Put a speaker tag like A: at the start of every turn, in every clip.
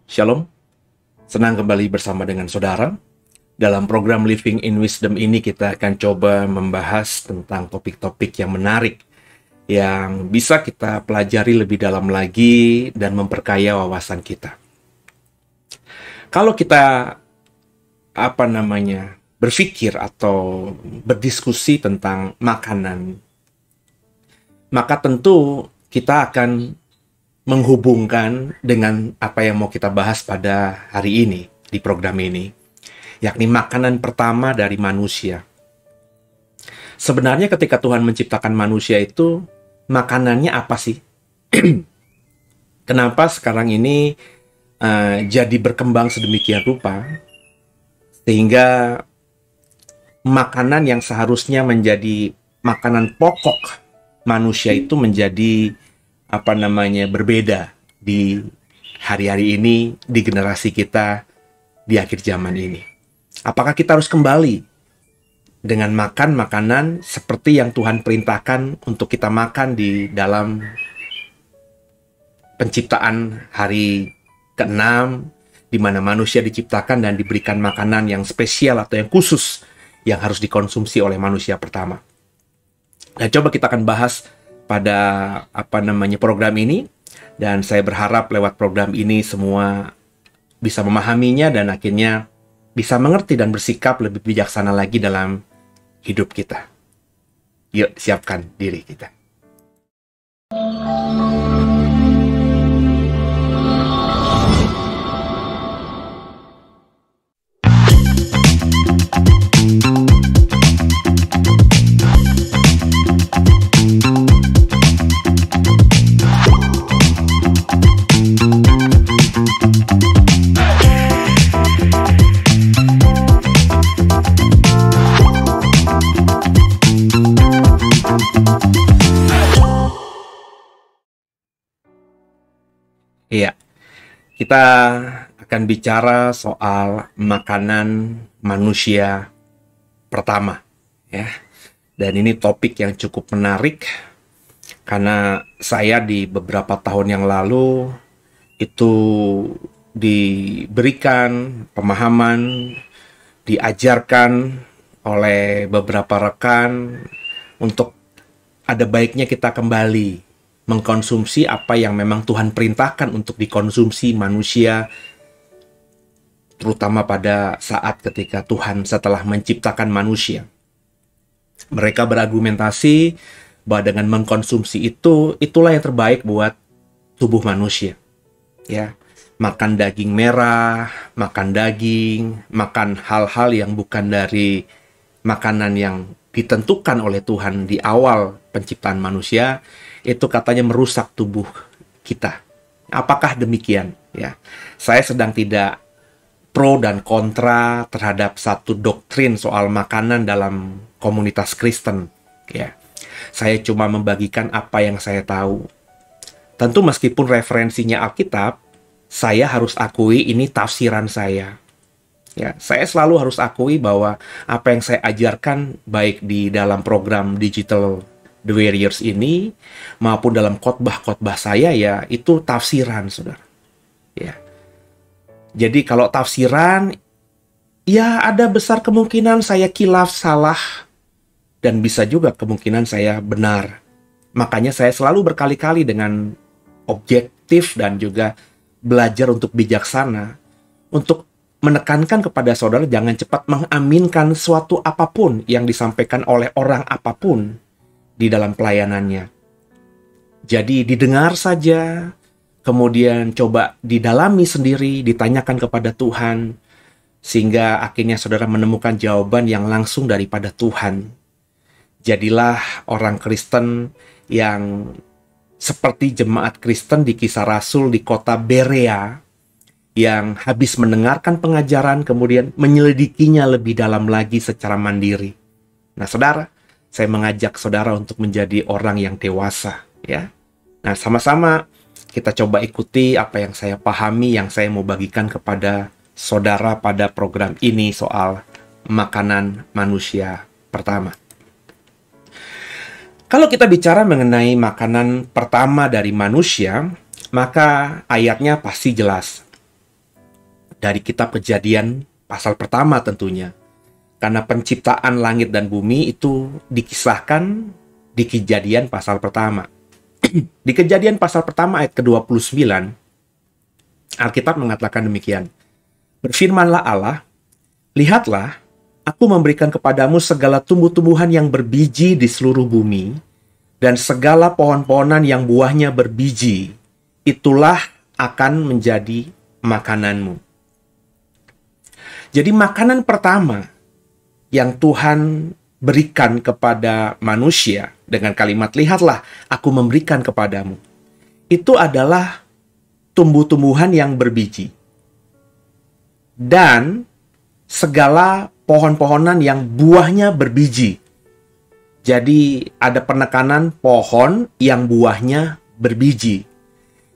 A: Shalom, senang kembali bersama dengan saudara. Dalam program Living in Wisdom ini kita akan coba membahas tentang topik-topik yang menarik yang bisa kita pelajari lebih dalam lagi dan memperkaya wawasan kita. Kalau kita berpikir atau berdiskusi tentang makanan, maka tentu kita akan menghubungkan dengan apa yang mau kita bahas pada hari ini di program ini, yakni makanan pertama dari manusia. Sebenarnya ketika Tuhan menciptakan manusia itu, makanannya apa sih? Kenapa sekarang ini jadi berkembang sedemikian rupa, sehingga makanan yang seharusnya menjadi makanan pokok manusia itu menjadi berbeda di hari-hari ini, di generasi kita, di akhir zaman ini. Apakah kita harus kembali dengan makan makanan seperti yang Tuhan perintahkan untuk kita makan di dalam penciptaan hari ke-6, di mana manusia diciptakan dan diberikan makanan yang spesial atau yang khusus yang harus dikonsumsi oleh manusia pertama. Nah, coba kita akan bahas pada program ini, dan saya berharap lewat program ini semua bisa memahaminya dan akhirnya bisa mengerti dan bersikap lebih bijaksana lagi dalam hidup kita. Yuk, siapkan diri kita. Iya, kita akan bicara soal makanan manusia pertama, ya. Dan ini topik yang cukup menarik karena saya di beberapa tahun yang lalu itu diberikan pemahaman, diajarkan oleh beberapa rekan untuk ada baiknya kita kembali mengkonsumsi apa yang memang Tuhan perintahkan untuk dikonsumsi manusia, terutama pada saat ketika Tuhan setelah menciptakan manusia. Mereka berargumentasi bahwa dengan mengkonsumsi itulah yang terbaik buat tubuh manusia. Ya, makan daging merah, makan daging, makan hal-hal yang bukan dari makanan yang ditentukan oleh Tuhan di awal penciptaan manusia, itu katanya merusak tubuh kita. Apakah demikian? Ya, saya sedang tidak pro dan kontra terhadap satu doktrin soal makanan dalam komunitas Kristen. Ya, saya cuma membagikan apa yang saya tahu. Tentu meskipun referensinya Alkitab, saya harus akui ini tafsiran saya. Ya, saya selalu harus akui bahwa apa yang saya ajarkan baik di dalam program Digital The Warriors ini maupun dalam khotbah-khotbah saya, ya itu tafsiran, saudara. Ya. Jadi kalau tafsiran, ya ada besar kemungkinan saya kilaf, salah, dan bisa juga kemungkinan saya benar. Makanya saya selalu berkali-kali dengan objektif dan juga belajar untuk bijaksana, untuk menekankan kepada saudara jangan cepat mengaminkan suatu apapun yang disampaikan oleh orang apapun di dalam pelayanannya. Jadi didengar saja, kemudian coba didalami sendiri, ditanyakan kepada Tuhan, sehingga akhirnya saudara menemukan jawaban yang langsung daripada Tuhan. Jadilah orang Kristen yang seperti jemaat Kristen di Kisah Rasul di kota Berea, yang habis mendengarkan pengajaran kemudian menyelidikinya lebih dalam lagi secara mandiri. Nah, saudara, saya mengajak saudara untuk menjadi orang yang dewasa, ya. Nah, sama-sama kita coba ikuti apa yang saya pahami, yang saya mau bagikan kepada saudara pada program ini soal makanan manusia pertama. Kalau kita bicara mengenai makanan pertama dari manusia, maka ayatnya pasti jelas. dari kitab Kejadian pasal pertama tentunya. Karena penciptaan langit dan bumi itu dikisahkan di Kejadian pasal pertama. Di Kejadian pasal pertama ayat ke-29, Alkitab mengatakan demikian. Berfirmanlah Allah, lihatlah, aku memberikan kepadamu segala tumbuh-tumbuhan yang berbiji di seluruh bumi, dan segala pohon-pohonan yang buahnya berbiji, itulah akan menjadi makananmu. Jadi makanan pertama yang Tuhan berikan kepada manusia dengan kalimat, lihatlah, aku memberikan kepadamu, itu adalah tumbuh-tumbuhan yang berbiji. Dan segala pohon-pohonan yang buahnya berbiji. Jadi ada penekanan pohon yang buahnya berbiji.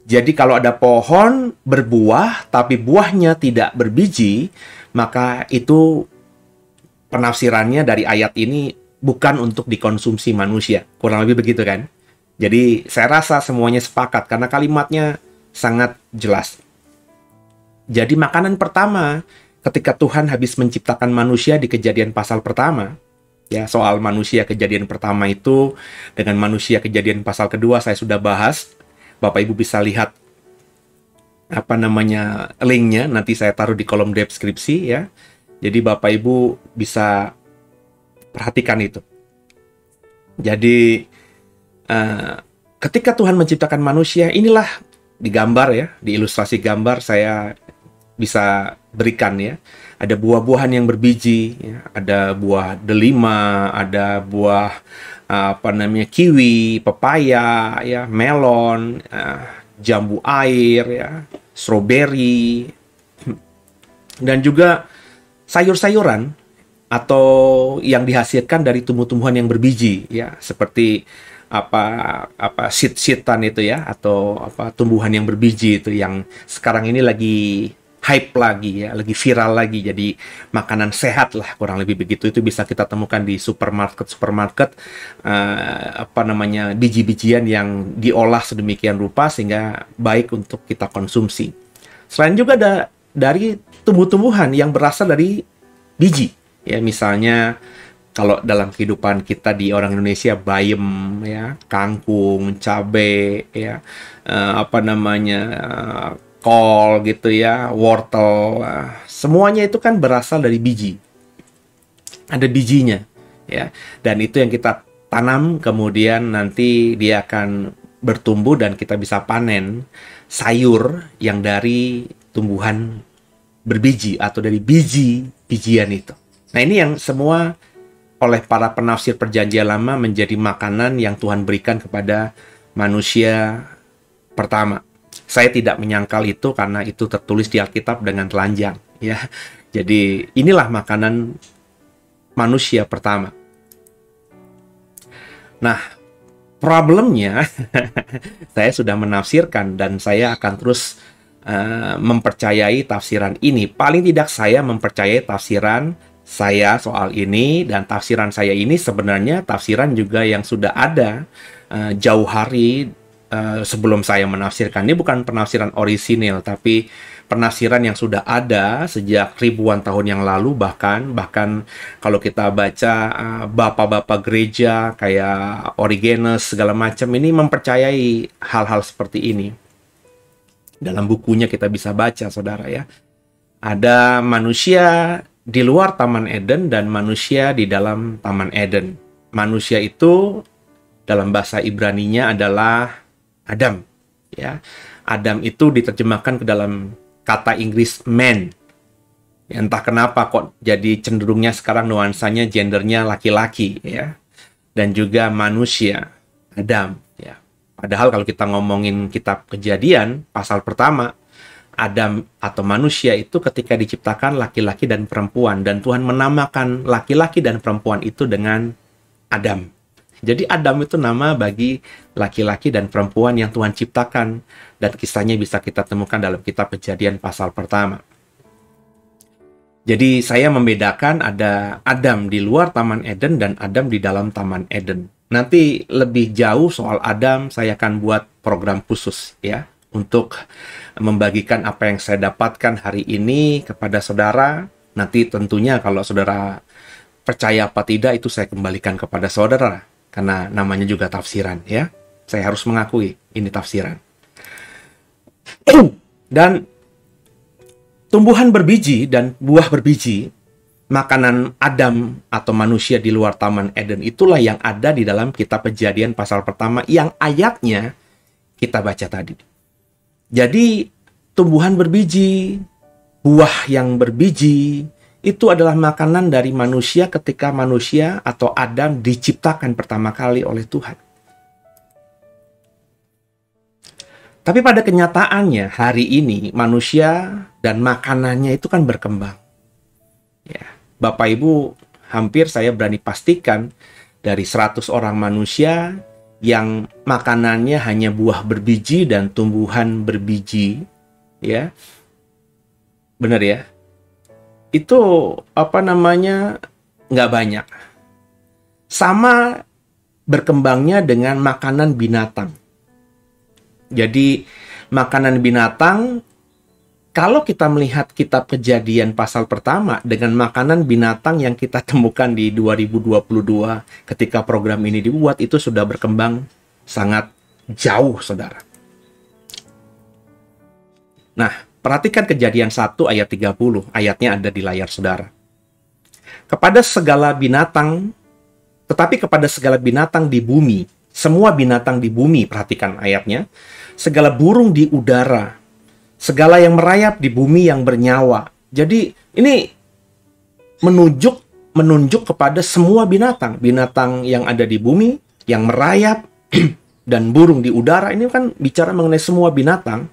A: Jadi kalau ada pohon berbuah tapi buahnya tidak berbiji, maka itu penafsirannya dari ayat ini bukan untuk dikonsumsi manusia. Kurang lebih begitu kan? Jadi saya rasa semuanya sepakat karena kalimatnya sangat jelas. Jadi makanan pertama ketika Tuhan habis menciptakan manusia di Kejadian pasal pertama, ya, soal manusia Kejadian pertama itu dengan manusia Kejadian pasal kedua saya sudah bahas. Bapak Ibu bisa lihat linknya, nanti saya taruh di kolom deskripsi ya. Jadi Bapak Ibu bisa perhatikan itu. Jadi ketika Tuhan menciptakan manusia, inilah digambar ya, di ilustrasi gambar saya bisa berikan ya. Ada buah-buahan yang berbiji, ya. Ada buah delima, ada buah kiwi, pepaya, ya, melon, jambu air, ya, stroberi, dan juga sayur-sayuran atau yang dihasilkan dari tumbuh-tumbuhan yang berbiji, ya, seperti seed-seedan itu ya, atau tumbuhan yang berbiji itu yang sekarang ini lagi hype lagi ya, lagi viral lagi, jadi makanan sehat lah kurang lebih begitu. Itu bisa kita temukan di supermarket biji-bijian yang diolah sedemikian rupa sehingga baik untuk kita konsumsi. Selain juga ada dari tumbuh-tumbuhan yang berasal dari biji ya, misalnya kalau dalam kehidupan kita di orang Indonesia, bayam ya, kangkung, cabe ya, kol gitu ya, wortel, semuanya itu kan berasal dari biji. Ada bijinya ya. Dan itu yang kita tanam, kemudian nanti dia akan bertumbuh dan kita bisa panen sayur yang dari tumbuhan berbiji atau dari biji-bijian itu. Nah, ini yang semua oleh para penafsir Perjanjian Lama menjadi makanan yang Tuhan berikan kepada manusia pertama. Saya tidak menyangkal itu karena itu tertulis di Alkitab dengan telanjang, ya. Jadi inilah makanan manusia pertama. Nah, problemnya saya sudah menafsirkan dan saya akan terus mempercayai tafsiran ini. Paling tidak saya mempercayai tafsiran saya soal ini, dan tafsiran saya ini sebenarnya tafsiran juga yang sudah ada jauh hari sebelum saya menafsirkan. Ini bukan penafsiran orisinil, tapi penafsiran yang sudah ada sejak ribuan tahun yang lalu. Bahkan kalau kita baca bapak-bapak gereja kayak Origenes segala macam ini mempercayai hal-hal seperti ini. Dalam bukunya kita bisa baca, saudara ya. Ada manusia di luar Taman Eden dan manusia di dalam Taman Eden. Manusia itu dalam bahasa Ibraninya adalah Adam, ya. Adam itu diterjemahkan ke dalam kata Inggris man. Ya, entah kenapa kok jadi cenderungnya sekarang nuansanya gendernya laki-laki, ya. Dan juga manusia, Adam, ya. Padahal kalau kita ngomongin kitab Kejadian pasal pertama, Adam atau manusia itu ketika diciptakan laki-laki dan perempuan, dan Tuhan menamakan laki-laki dan perempuan itu dengan Adam. Jadi Adam itu nama bagi laki-laki dan perempuan yang Tuhan ciptakan, dan kisahnya bisa kita temukan dalam kitab Kejadian pasal pertama. Jadi saya membedakan ada Adam di luar Taman Eden dan Adam di dalam Taman Eden. Nanti lebih jauh soal Adam saya akan buat program khusus ya, untuk membagikan apa yang saya dapatkan hari ini kepada saudara. Nanti tentunya kalau saudara percaya apa tidak, itu saya kembalikan kepada saudara. Karena namanya juga tafsiran, ya. Saya harus mengakui, ini tafsiran. Dan tumbuhan berbiji dan buah berbiji, makanan Adam atau manusia di luar Taman Eden, itulah yang ada di dalam kitab Kejadian pasal pertama yang ayatnya kita baca tadi. Jadi tumbuhan berbiji, buah yang berbiji, itu adalah makanan dari manusia ketika manusia atau Adam diciptakan pertama kali oleh Tuhan. Tapi pada kenyataannya hari ini manusia dan makanannya itu kan berkembang. Ya, Bapak Ibu, hampir saya berani pastikan dari 100 orang manusia yang makanannya hanya buah berbiji dan tumbuhan berbiji, ya. Benar ya? Itu nggak banyak. Sama berkembangnya dengan makanan binatang. Jadi makanan binatang, kalau kita melihat kitab Kejadian pasal pertama dengan makanan binatang yang kita temukan di 2022 ketika program ini dibuat, itu sudah berkembang sangat jauh, saudara. Nah, perhatikan Kejadian 1 ayat 30, ayatnya ada di layar saudara. Tetapi kepada segala binatang di bumi, semua binatang di bumi, perhatikan ayatnya, segala burung di udara, segala yang merayap di bumi yang bernyawa. Jadi ini menunjuk kepada semua binatang. Binatang yang ada di bumi, yang merayap, dan burung di udara. Ini kan bicara mengenai semua binatang.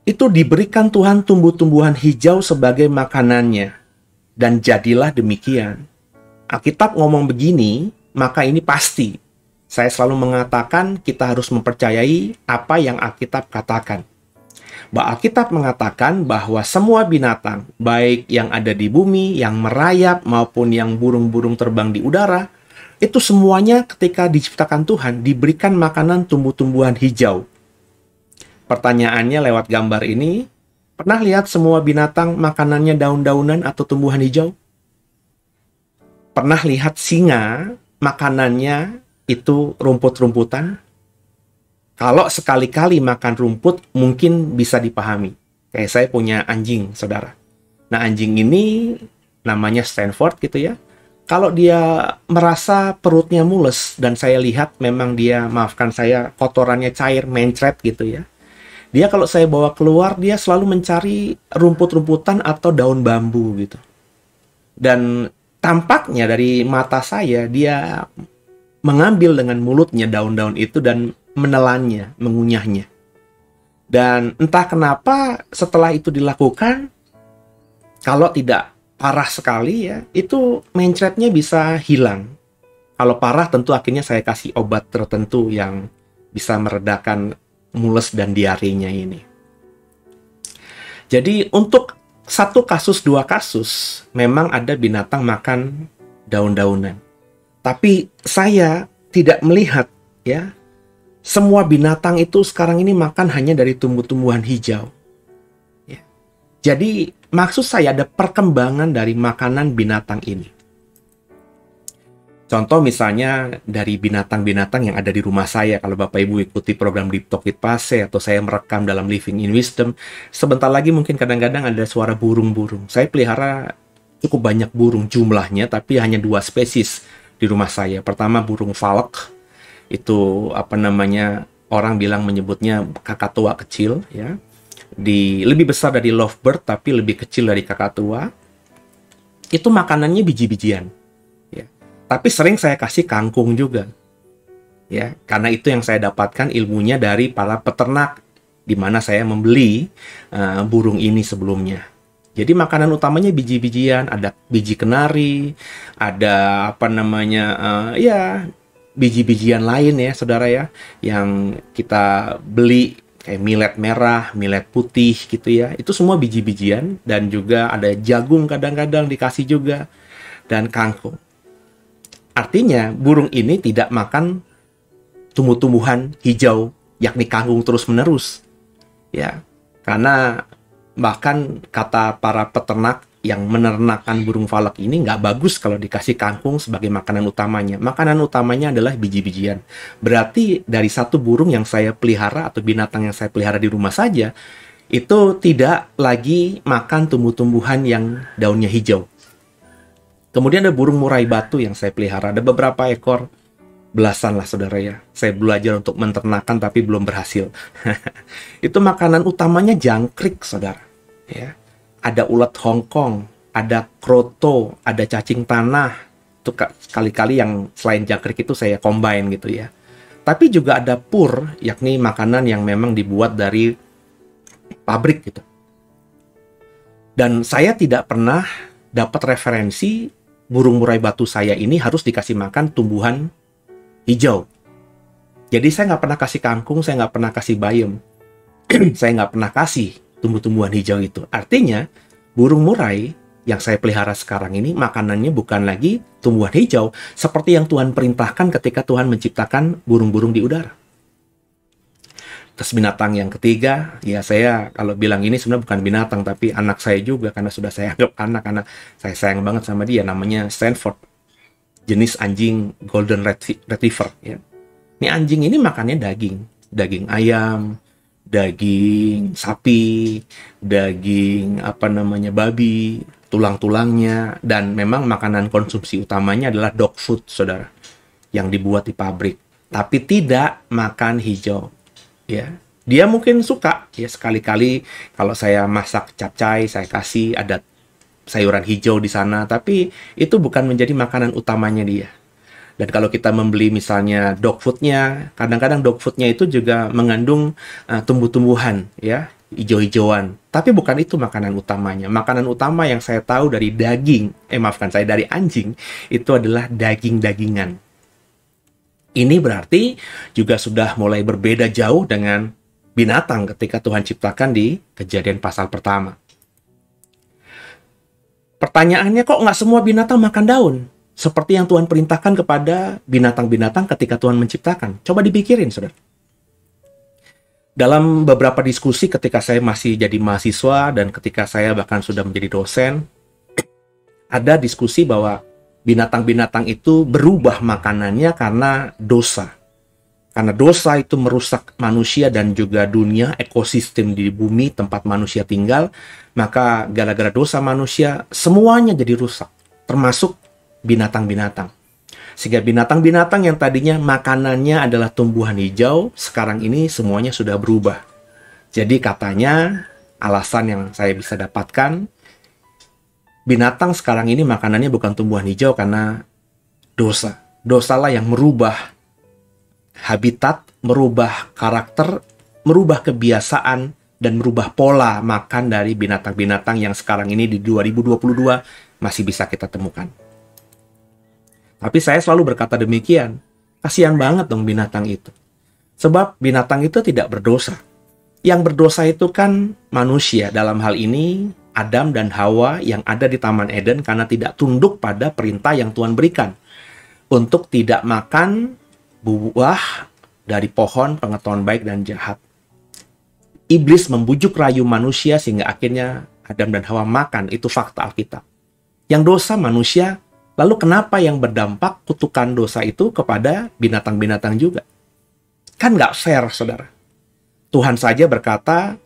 A: Itu diberikan Tuhan tumbuh-tumbuhan hijau sebagai makanannya. Dan jadilah demikian. Alkitab ngomong begini, maka ini pasti. Saya selalu mengatakan kita harus mempercayai apa yang Alkitab katakan. Alkitab mengatakan bahwa semua binatang, baik yang ada di bumi, yang merayap, maupun yang burung-burung terbang di udara, itu semuanya ketika diciptakan Tuhan, diberikan makanan tumbuh-tumbuhan hijau. Pertanyaannya lewat gambar ini, pernah lihat semua binatang makanannya daun-daunan atau tumbuhan hijau? Pernah lihat singa makanannya itu rumput-rumputan? Kalau sekali-kali makan rumput, mungkin bisa dipahami. Kayak saya punya anjing, saudara. Nah, anjing ini namanya Stanford gitu ya. Kalau dia merasa perutnya mules, dan saya lihat memang dia, maafkan saya, kotorannya cair, mencret gitu ya. Dia kalau saya bawa keluar, dia selalu mencari rumput-rumputan atau daun bambu gitu. Dan tampaknya dari mata saya, dia mengambil dengan mulutnya daun-daun itu dan menelannya, mengunyahnya. Dan entah kenapa setelah itu dilakukan, kalau tidak parah sekali ya, itu mencretnya bisa hilang. Kalau parah tentu akhirnya saya kasih obat tertentu yang bisa meredakan mules dan diarenya ini. Jadi untuk satu kasus, dua kasus, memang ada binatang makan daun-daunan. Tapi saya tidak melihat ya semua binatang itu sekarang ini makan hanya dari tumbuh-tumbuhan hijau. Ya. Jadi maksud saya ada perkembangan dari makanan binatang ini. Contoh misalnya dari binatang-binatang yang ada di rumah saya. Kalau Bapak Ibu ikuti program Deep Talk with Pase atau saya merekam dalam Living in Wisdom, sebentar lagi mungkin kadang-kadang ada suara burung-burung. Saya pelihara cukup banyak burung jumlahnya, tapi hanya 2 spesies di rumah saya. Pertama burung falk, itu orang bilang menyebutnya kakatua kecil ya. Lebih besar dari lovebird tapi lebih kecil dari kakatua. Itu makanannya biji-bijian. Ya. Tapi sering saya kasih kangkung juga. Ya, karena itu yang saya dapatkan ilmunya dari para peternak di mana saya membeli burung ini sebelumnya. Jadi makanan utamanya biji-bijian, ada biji kenari, ada biji-bijian lain ya saudara ya, yang kita beli kayak millet merah, millet putih gitu ya. Itu semua biji-bijian, dan juga ada jagung kadang-kadang dikasih juga, dan kangkung. Artinya burung ini tidak makan tumbuh-tumbuhan hijau, yakni kangkung terus-menerus. ya. Karena bahkan kata para peternak yang menernakan burung falak ini nggak bagus kalau dikasih kangkung sebagai makanan utamanya. Makanan utamanya adalah biji-bijian. Berarti dari satu burung yang saya pelihara atau binatang yang saya pelihara di rumah saja, itu tidak lagi makan tumbuh-tumbuhan yang daunnya hijau. Kemudian ada burung murai batu yang saya pelihara. Ada beberapa ekor, belasan lah saudara ya. Saya belajar untuk menternakan tapi belum berhasil. Itu makanan utamanya jangkrik saudara. Ya. Ada ulat Hongkong, ada kroto, ada cacing tanah. Itu kali-kali yang selain jangkrik itu saya combine gitu ya. Tapi juga ada pur, yakni makanan yang memang dibuat dari pabrik gitu. Dan saya tidak pernah dapat referensi burung murai batu saya ini harus dikasih makan tumbuhan hijau. Jadi saya nggak pernah kasih kangkung, saya nggak pernah kasih bayam. Saya nggak pernah kasih tumbuh-tumbuhan hijau itu. Artinya, burung murai yang saya pelihara sekarang ini makanannya bukan lagi tumbuhan hijau seperti yang Tuhan perintahkan ketika Tuhan menciptakan burung-burung di udara. Terus binatang yang ketiga, ya saya kalau bilang ini sebenarnya bukan binatang tapi anak saya juga karena sudah saya anggap anak karena saya sayang banget sama dia, namanya Stanford. Jenis anjing Golden Retriever ya. Ini anjing ini makannya daging ayam, daging sapi, daging babi, tulang-tulangnya, dan memang makanan konsumsi utamanya adalah dog food, saudara, yang dibuat di pabrik. Tapi tidak makan hijau, ya. Dia mungkin suka, ya sekali-kali kalau saya masak capcay, saya kasih ada sayuran hijau di sana, tapi itu bukan menjadi makanan utamanya dia. Dan kalau kita membeli misalnya dog foodnya, kadang-kadang dog foodnya itu juga mengandung tumbuh-tumbuhan, ya, hijau-hijauan. Tapi bukan itu makanan utamanya. Makanan utama yang saya tahu dari dari anjing, itu adalah daging-dagingan. Ini berarti juga sudah mulai berbeda jauh dengan binatang ketika Tuhan ciptakan di Kejadian pasal pertama. Pertanyaannya, kok nggak semua binatang makan daun? Seperti yang Tuhan perintahkan kepada binatang-binatang ketika Tuhan menciptakan. Coba dipikirin, saudara. Dalam beberapa diskusi ketika saya masih jadi mahasiswa dan ketika saya bahkan sudah menjadi dosen, ada diskusi bahwa binatang-binatang itu berubah makanannya karena dosa. Karena dosa itu merusak manusia dan juga dunia, ekosistem di bumi tempat manusia tinggal, maka gara-gara dosa manusia, semuanya jadi rusak. Termasuk binatang-binatang. Sehingga binatang-binatang yang tadinya makanannya adalah tumbuhan hijau, sekarang ini semuanya sudah berubah. Jadi katanya, alasan yang saya bisa dapatkan, binatang sekarang ini makanannya bukan tumbuhan hijau karena dosa. Dosalah yang merubah habitat, merubah karakter, merubah kebiasaan, dan merubah pola makan dari binatang-binatang yang sekarang ini di 2022 masih bisa kita temukan. Tapi saya selalu berkata demikian, kasihan banget dong binatang itu. Sebab binatang itu tidak berdosa. Yang berdosa itu kan manusia, dalam hal ini Adam dan Hawa yang ada di Taman Eden karena tidak tunduk pada perintah yang Tuhan berikan. Untuk tidak makan buah dari pohon pengetahuan baik dan jahat. Iblis membujuk rayu manusia sehingga akhirnya Adam dan Hawa makan, itu fakta Alkitab. Yang dosa manusia, lalu kenapa yang berdampak kutukan dosa itu kepada binatang-binatang juga? Kan nggak fair, saudara. Tuhan saja berkata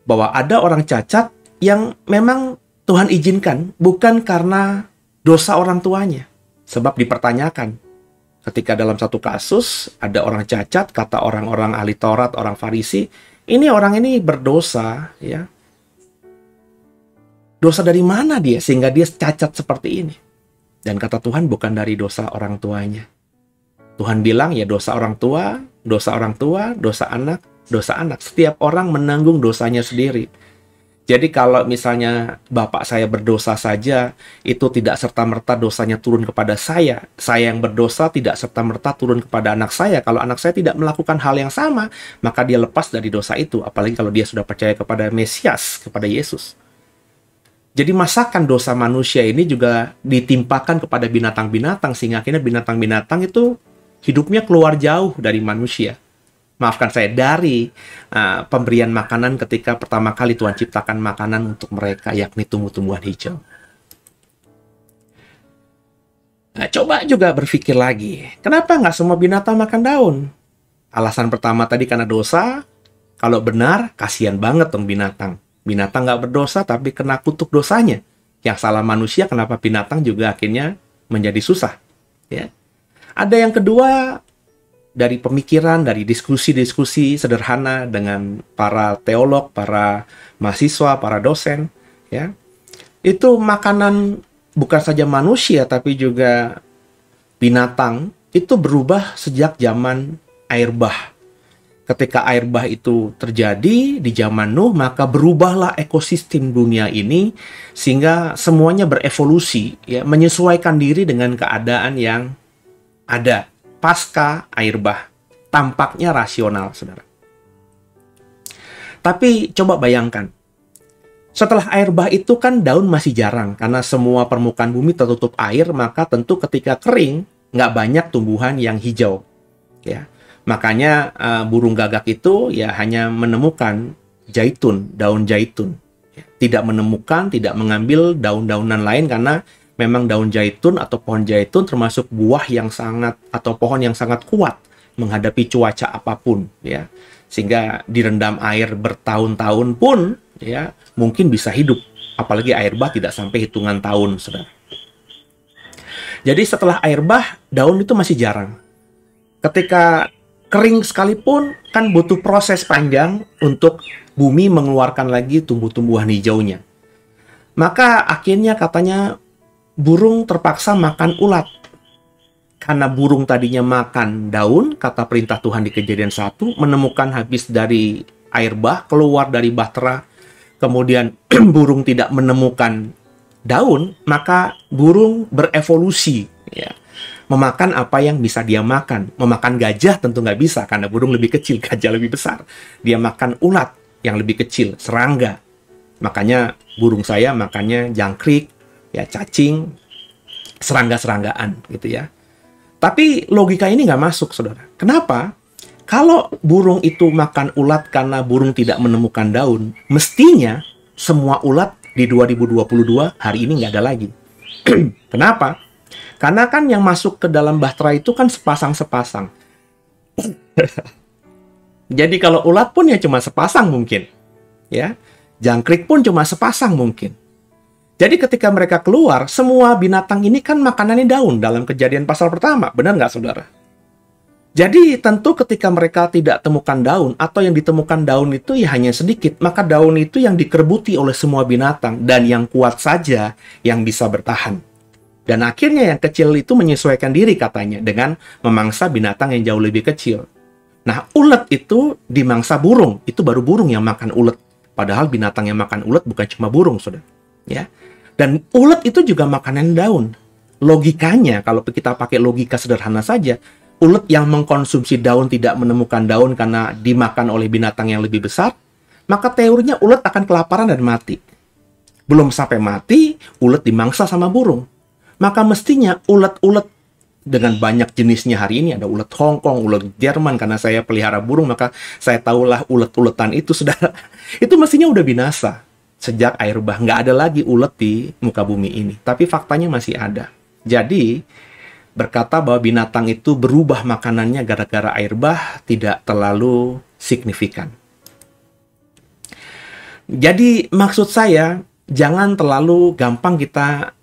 A: bahwa ada orang cacat yang memang Tuhan izinkan, bukan karena dosa orang tuanya. Sebab dipertanyakan, ketika dalam satu kasus, ada orang cacat, kata orang-orang ahli Taurat, orang Farisi, orang ini berdosa, ya. Dosa dari mana dia, sehingga dia cacat seperti ini? Dan kata Tuhan bukan dari dosa orang tuanya. Tuhan bilang ya dosa orang tua, dosa orang tua, dosa anak, dosa anak. Setiap orang menanggung dosanya sendiri. Jadi kalau misalnya bapak saya berdosa saja, itu tidak serta-merta dosanya turun kepada saya. Saya yang berdosa tidak serta-merta turun kepada anak saya. Kalau anak saya tidak melakukan hal yang sama, maka dia lepas dari dosa itu. Apalagi kalau dia sudah percaya kepada Mesias, kepada Yesus. Jadi masakan dosa manusia ini juga ditimpakan kepada binatang-binatang, sehingga akhirnya binatang-binatang itu hidupnya keluar jauh dari manusia. Maafkan saya, dari pemberian makanan ketika pertama kali Tuhan ciptakan makanan untuk mereka, yakni tumbuh-tumbuhan hijau. Nah, coba juga berpikir lagi, kenapa nggak semua binatang makan daun? Alasan pertama tadi karena dosa. Kalau benar, kasihan banget dong binatang. Binatang nggak berdosa tapi kena kutuk dosanya. Yang salah manusia, kenapa binatang juga akhirnya menjadi susah? Ya. Ada yang kedua, dari pemikiran, dari diskusi-diskusi sederhana dengan para teolog, para mahasiswa, para dosen, ya. Itu makanan bukan saja manusia tapi juga binatang itu berubah sejak zaman air bah. Ketika air bah itu terjadi di zaman Nuh, maka berubahlah ekosistem dunia ini sehingga semuanya berevolusi, ya, menyesuaikan diri dengan keadaan yang ada pasca air bah. Tampaknya rasional, saudara. Tapi coba bayangkan, setelah air bah itu kan daun masih jarang, karena semua permukaan bumi tertutup air, maka tentu ketika kering, nggak banyak tumbuhan yang hijau. Ya. Makanya burung gagak itu ya hanya menemukan jaitun, daun jaitun. Tidak menemukan, tidak mengambil daun-daunan lain, karena memang daun jaitun atau pohon jaitun termasuk buah yang sangat, atau pohon yang sangat kuat menghadapi cuaca apapun, ya. Sehingga direndam air bertahun-tahun pun, ya, mungkin bisa hidup. Apalagi air bah tidak sampai hitungan tahun, saudara. Jadi setelah air bah, daun itu masih jarang. Ketika kering sekalipun, kan butuh proses panjang untuk bumi mengeluarkan lagi tumbuh-tumbuhan hijaunya. Maka akhirnya katanya burung terpaksa makan ulat. Karena burung tadinya makan daun, kata perintah Tuhan di Kejadian 1, menemukan habis dari air bah, keluar dari bahtera, kemudian burung tidak menemukan daun, maka burung berevolusi, ya, memakan apa yang bisa dia makan. Memakan gajah tentu nggak bisa, karena burung lebih kecil, gajah lebih besar. Dia makan ulat yang lebih kecil, serangga. Makanya burung saya makannya jangkrik, ya, cacing, serangga-seranggaan, gitu ya. Tapi logika ini nggak masuk, saudara. Kenapa? Kalau burung itu makan ulat karena burung tidak menemukan daun, mestinya semua ulat di 2022 hari ini nggak ada lagi. Kenapa? Karena kan yang masuk ke dalam bahtera itu kan sepasang-sepasang. Jadi kalau ulat pun ya cuma sepasang mungkin. Ya, jangkrik pun cuma sepasang mungkin. Jadi ketika mereka keluar, semua binatang ini kan makanannya daun dalam Kejadian pasal pertama. Benar nggak, saudara? Jadi tentu ketika mereka tidak temukan daun, atau yang ditemukan daun itu ya hanya sedikit, maka daun itu yang dikerbuti oleh semua binatang, dan yang kuat saja yang bisa bertahan. Dan akhirnya yang kecil itu menyesuaikan diri katanya dengan memangsa binatang yang jauh lebih kecil. Nah, ulet itu dimangsa burung. Itu baru burung yang makan ulet. Padahal binatang yang makan ulet bukan cuma burung, saudara. Ya. Dan ulet itu juga makanan daun. Logikanya, kalau kita pakai logika sederhana saja, ulet yang mengkonsumsi daun tidak menemukan daun karena dimakan oleh binatang yang lebih besar, maka teorinya ulet akan kelaparan dan mati. Belum sampai mati, ulet dimangsa sama burung. Maka mestinya ulet-ulet dengan banyak jenisnya hari ini, ada ulet Hong Kong, ulet Jerman, karena saya pelihara burung, maka saya tahulah ulet-uletan itu, saudara. Itu mestinya udah binasa. Sejak air bah, nggak ada lagi ulet di muka bumi ini. Tapi faktanya masih ada. Jadi, berkata bahwa binatang itu berubah makanannya gara-gara air bah tidak terlalu signifikan. Jadi, maksud saya, jangan terlalu gampang kita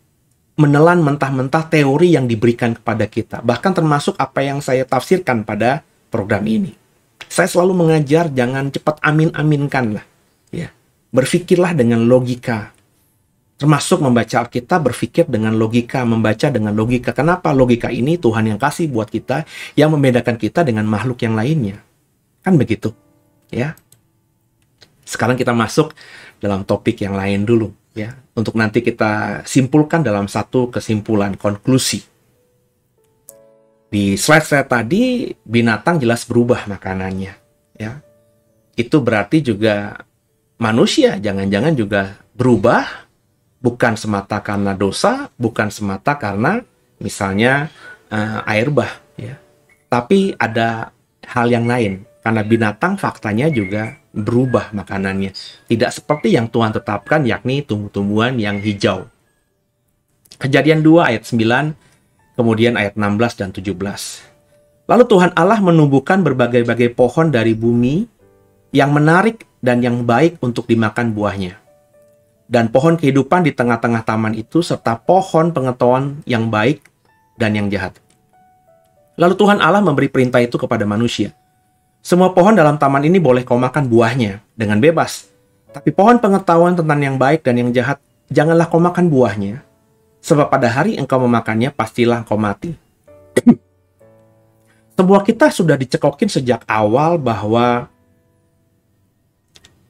A: menelan mentah-mentah teori yang diberikan kepada kita. Bahkan termasuk apa yang saya tafsirkan pada program ini. Saya selalu mengajar, jangan cepat amin-aminkan lah. Ya. Berpikirlah dengan logika. Termasuk membaca Alkitab, berpikir dengan logika, membaca dengan logika. Kenapa logika ini Tuhan yang kasih buat kita, yang membedakan kita dengan makhluk yang lainnya? Kan begitu, ya. Sekarang kita masuk dalam topik yang lain dulu, ya. Untuk nanti kita simpulkan dalam satu kesimpulan, konklusi. Di slide saya tadi, binatang jelas berubah makanannya, ya. Itu berarti juga manusia jangan-jangan juga berubah, bukan semata karena dosa, bukan semata karena misalnya air bah, ya. Tapi ada hal yang lain. Karena binatang faktanya juga berubah makanannya. Tidak seperti yang Tuhan tetapkan, yakni tumbuh-tumbuhan yang hijau. Kejadian 2 ayat 9, kemudian ayat 16 dan 17. Lalu Tuhan Allah menumbuhkan berbagai-bagai pohon dari bumi yang menarik dan yang baik untuk dimakan buahnya. Dan pohon kehidupan di tengah-tengah taman itu, serta pohon pengetahuan yang baik dan yang jahat. Lalu Tuhan Allah memberi perintah itu kepada manusia. Semua pohon dalam taman ini boleh kau makan buahnya dengan bebas. Tapi pohon pengetahuan tentang yang baik dan yang jahat, janganlah kau makan buahnya. Sebab pada hari engkau memakannya, pastilah engkau mati. Sebuah kita sudah dicekokin sejak awal bahwa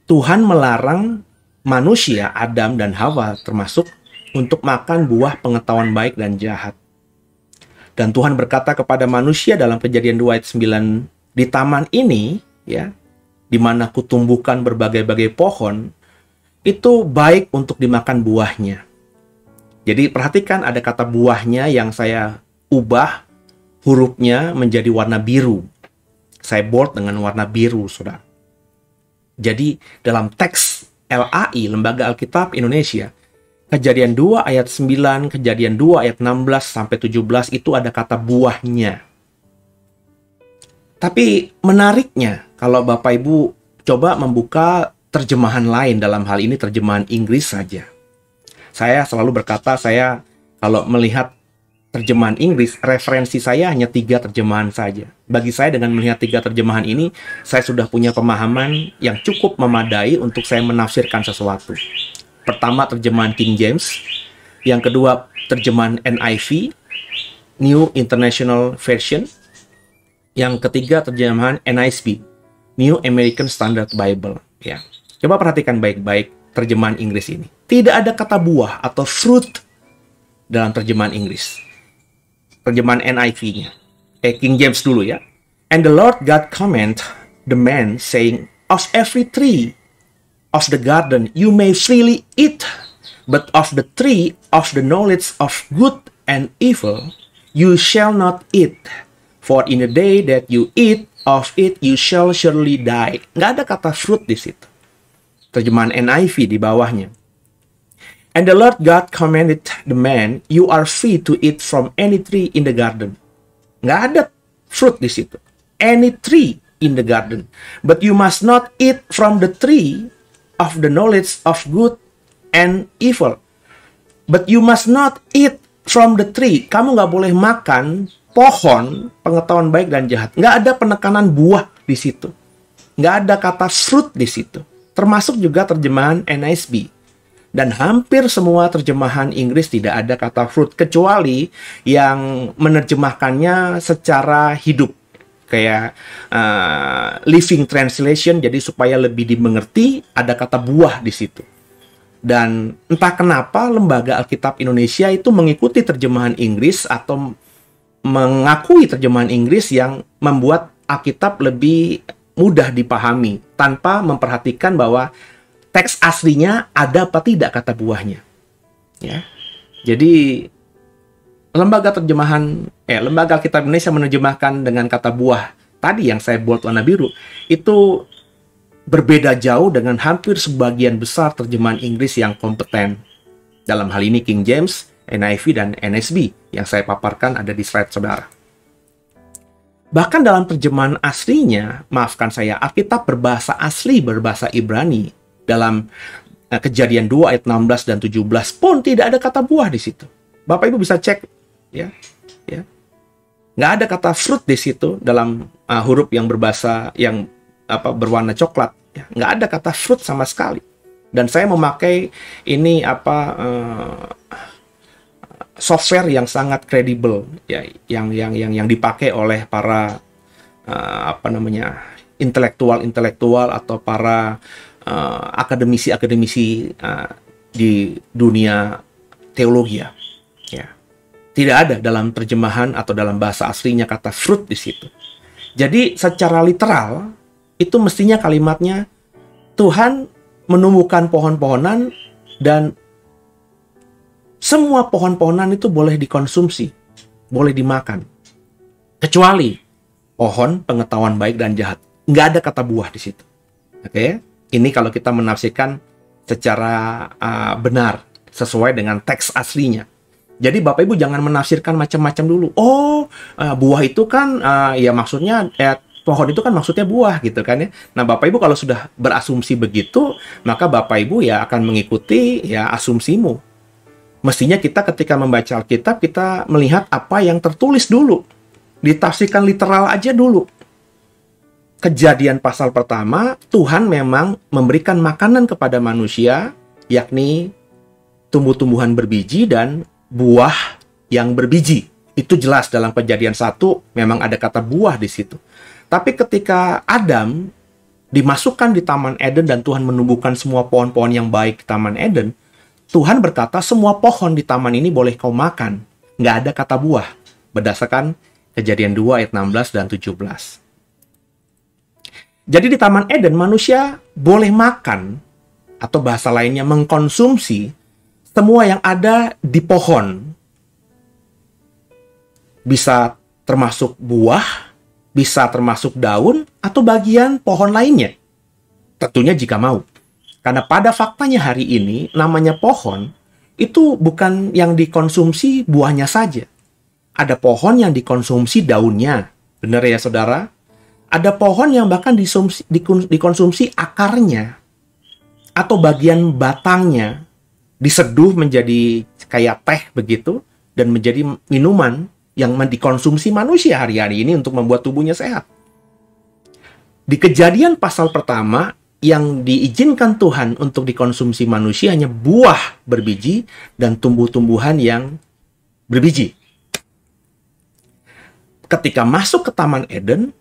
A: Tuhan melarang manusia, Adam dan Hawa termasuk, untuk makan buah pengetahuan baik dan jahat. Dan Tuhan berkata kepada manusia dalam Kejadian 2 ayat 9, di taman ini, ya, di mana kutumbuhkan berbagai-bagai pohon, itu baik untuk dimakan buahnya. Jadi perhatikan ada kata buahnya yang saya ubah hurufnya menjadi warna biru. Saya bold dengan warna biru, saudara. Jadi dalam teks LAI, Lembaga Alkitab Indonesia, Kejadian 2 ayat 9, Kejadian 2 ayat 16 sampai 17 itu ada kata buahnya. Tapi menariknya, kalau Bapak Ibu coba membuka terjemahan lain, dalam hal ini terjemahan Inggris saja. Saya selalu berkata, saya kalau melihat terjemahan Inggris, referensi saya hanya 3 terjemahan saja. Bagi saya dengan melihat 3 terjemahan ini, saya sudah punya pemahaman yang cukup memadai untuk saya menafsirkan sesuatu. Pertama, terjemahan King James. Yang kedua, terjemahan NIV, New International Version. Yang ketiga, terjemahan NASB, New American Standard Bible. Ya, coba perhatikan baik-baik terjemahan Inggris ini. Tidak ada kata buah atau fruit dalam terjemahan Inggris. Terjemahan NIV-nya. King James dulu ya. And the Lord God commanded the man, saying, of every tree of the garden you may freely eat, but of the tree of the knowledge of good and evil you shall not eat. For in the day that you eat of it, you shall surely die. Nggak ada kata fruit di situ. Terjemahan NIV di bawahnya. And the Lord God commanded the man, you are free to eat from any tree in the garden. Nggak ada fruit di situ. Any tree in the garden. But you must not eat from the tree of the knowledge of good and evil. But you must not eat from the tree. Kamu nggak boleh makan pohon pengetahuan baik dan jahat. Nggak ada penekanan buah di situ. Nggak ada kata fruit di situ. Termasuk juga terjemahan NASB. Dan hampir semua terjemahan Inggris tidak ada kata fruit. Kecuali yang menerjemahkannya secara hidup. Kayak Living Translation. Jadi supaya lebih dimengerti, ada kata buah di situ. Dan entah kenapa Lembaga Alkitab Indonesia itu mengikuti terjemahan Inggris atau mengakui terjemahan Inggris yang membuat Alkitab lebih mudah dipahami tanpa memperhatikan bahwa teks aslinya ada apa tidak kata buahnya. Ya. Jadi Lembaga Alkitab Indonesia menerjemahkan dengan kata buah tadi yang saya bold warna biru itu berbeda jauh dengan hampir sebagian besar terjemahan Inggris yang kompeten. Dalam hal ini King James, NIV, dan NASB yang saya paparkan ada di slide saudara. Bahkan dalam terjemahan aslinya, maafkan saya, Alkitab berbahasa asli, berbahasa Ibrani, dalam Kejadian 2 ayat 16 dan 17 pun tidak ada kata buah di situ. Bapak Ibu bisa cek, ya. Nggak ada kata fruit di situ dalam huruf yang berbahasa yang berwarna coklat. Ya. Nggak ada kata fruit sama sekali. Dan saya memakai ini software yang sangat kredibel, ya, yang dipakai oleh para intelektual atau para akademisi di dunia teologi, ya. Tidak ada dalam terjemahan atau dalam bahasa aslinya kata fruit di situ. Jadi secara literal itu mestinya kalimatnya Tuhan menumbuhkan pohon-pohonan dan semua pohon-pohonan itu boleh dikonsumsi, boleh dimakan. Kecuali pohon pengetahuan baik dan jahat. nggak ada kata buah di situ. Oke, ini kalau kita menafsirkan secara benar sesuai dengan teks aslinya. Jadi Bapak Ibu jangan menafsirkan macam-macam dulu. Oh, buah itu kan ya maksudnya pohon itu kan maksudnya buah gitu kan ya. Nah, Bapak Ibu kalau sudah berasumsi begitu, maka Bapak Ibu ya akan mengikuti ya asumsimu. Mestinya kita ketika membaca Alkitab, kita melihat apa yang tertulis dulu. Ditafsirkan literal aja dulu. Kejadian pasal pertama, Tuhan memang memberikan makanan kepada manusia, yakni tumbuh-tumbuhan berbiji dan buah yang berbiji. Itu jelas dalam Kejadian 1, memang ada kata buah di situ. Tapi ketika Adam dimasukkan di Taman Eden dan Tuhan menumbuhkan semua pohon-pohon yang baik di Taman Eden, Tuhan berkata semua pohon di taman ini boleh kau makan. Nggak ada kata buah. Berdasarkan Kejadian 2 ayat 16 dan 17. Jadi di Taman Eden manusia boleh makan, atau bahasa lainnya mengkonsumsi, semua yang ada di pohon. Bisa termasuk buah, bisa termasuk daun, atau bagian pohon lainnya. Tentunya jika mau. Karena pada faktanya hari ini, namanya pohon, itu bukan yang dikonsumsi buahnya saja. Ada pohon yang dikonsumsi daunnya. Benar ya saudara? Ada pohon yang bahkan dikonsumsi akarnya. Atau bagian batangnya. Diseduh menjadi kayak teh begitu. Dan menjadi minuman yang dikonsumsi manusia hari-hari ini untuk membuat tubuhnya sehat. Di Kejadian pasal pertama, yang diizinkan Tuhan untuk dikonsumsi manusia hanya buah berbiji dan tumbuh-tumbuhan yang berbiji. Ketika masuk ke Taman Eden,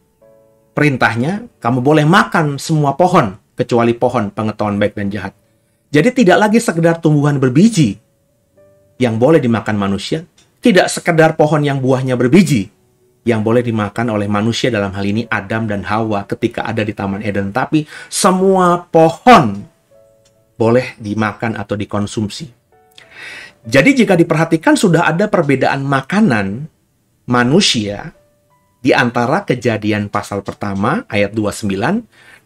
A: perintahnya, kamu boleh makan semua pohon, kecuali pohon pengetahuan baik dan jahat. Jadi tidak lagi sekedar tumbuhan berbiji yang boleh dimakan manusia, tidak sekedar pohon yang buahnya berbiji yang boleh dimakan oleh manusia, dalam hal ini Adam dan Hawa ketika ada di Taman Eden. Tapi semua pohon boleh dimakan atau dikonsumsi. Jadi jika diperhatikan sudah ada perbedaan makanan manusia di antara Kejadian pasal pertama ayat 29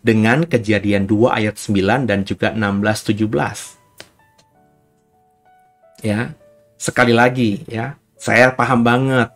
A: dengan Kejadian 2 ayat 9 dan juga 16-17. Ya, sekali lagi ya, saya paham banget.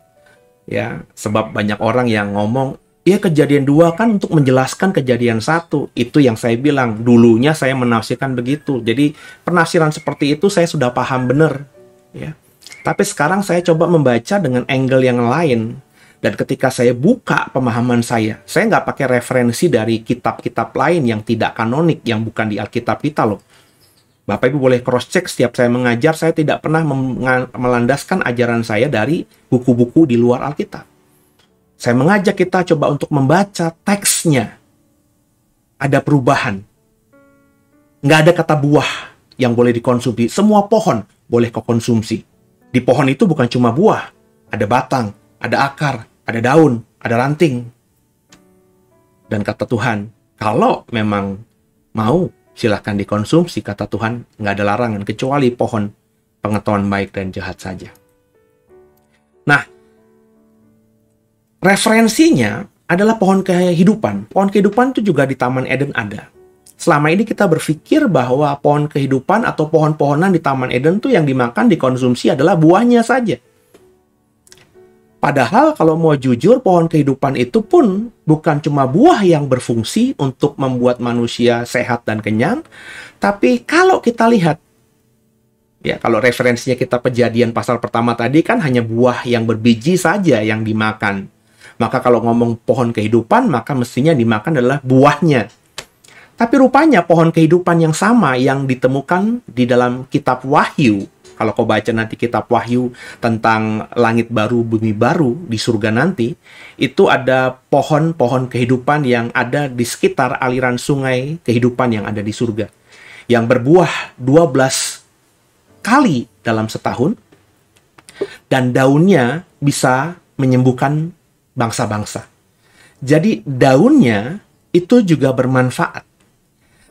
A: Ya, sebab banyak orang yang ngomong, ya Kejadian 2 kan untuk menjelaskan Kejadian 1. Itu yang saya bilang, dulunya saya menafsirkan begitu. Jadi penafsiran seperti itu saya sudah paham benar. Ya. Tapi sekarang saya coba membaca dengan angle yang lain. Dan ketika saya buka pemahaman saya nggak pakai referensi dari kitab-kitab lain yang tidak kanonik, yang bukan di Alkitab kita loh. Bapak Ibu boleh cross-check setiap saya mengajar, saya tidak pernah melandaskan ajaran saya dari buku-buku di luar Alkitab. Saya mengajak kita coba untuk membaca teksnya. Ada perubahan. Nggak ada kata buah yang boleh dikonsumsi. Semua pohon boleh kau konsumsi. Di pohon itu bukan cuma buah. Ada batang, ada akar, ada daun, ada ranting. Dan kata Tuhan, kalau memang mau, silahkan dikonsumsi, kata Tuhan, nggak ada larangan, kecuali pohon pengetahuan baik dan jahat saja. Nah, referensinya adalah pohon kehidupan. Pohon kehidupan itu juga di Taman Eden ada. Selama ini kita berpikir bahwa pohon kehidupan atau pohon-pohonan di Taman Eden itu yang dimakan, dikonsumsi adalah buahnya saja. Padahal kalau mau jujur, pohon kehidupan itu pun bukan cuma buah yang berfungsi untuk membuat manusia sehat dan kenyang. Tapi kalau kita lihat, ya kalau referensinya kita Kejadian pasal pertama tadi kan hanya buah yang berbiji saja yang dimakan. Maka kalau ngomong pohon kehidupan, maka mestinya dimakan adalah buahnya. Tapi rupanya pohon kehidupan yang sama yang ditemukan di dalam kitab Wahyu. Kalau kau baca nanti kitab Wahyu tentang langit baru, bumi baru di surga nanti, itu ada pohon-pohon kehidupan yang ada di sekitar aliran sungai kehidupan yang ada di surga. Yang berbuah 12 kali dalam setahun, dan daunnya bisa menyembuhkan bangsa-bangsa. Jadi daunnya itu juga bermanfaat.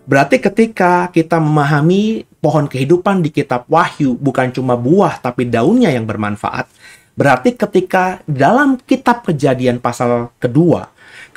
A: Berarti ketika kita memahami pohon kehidupan di kitab Wahyu bukan cuma buah tapi daunnya yang bermanfaat, berarti ketika dalam kitab Kejadian pasal kedua,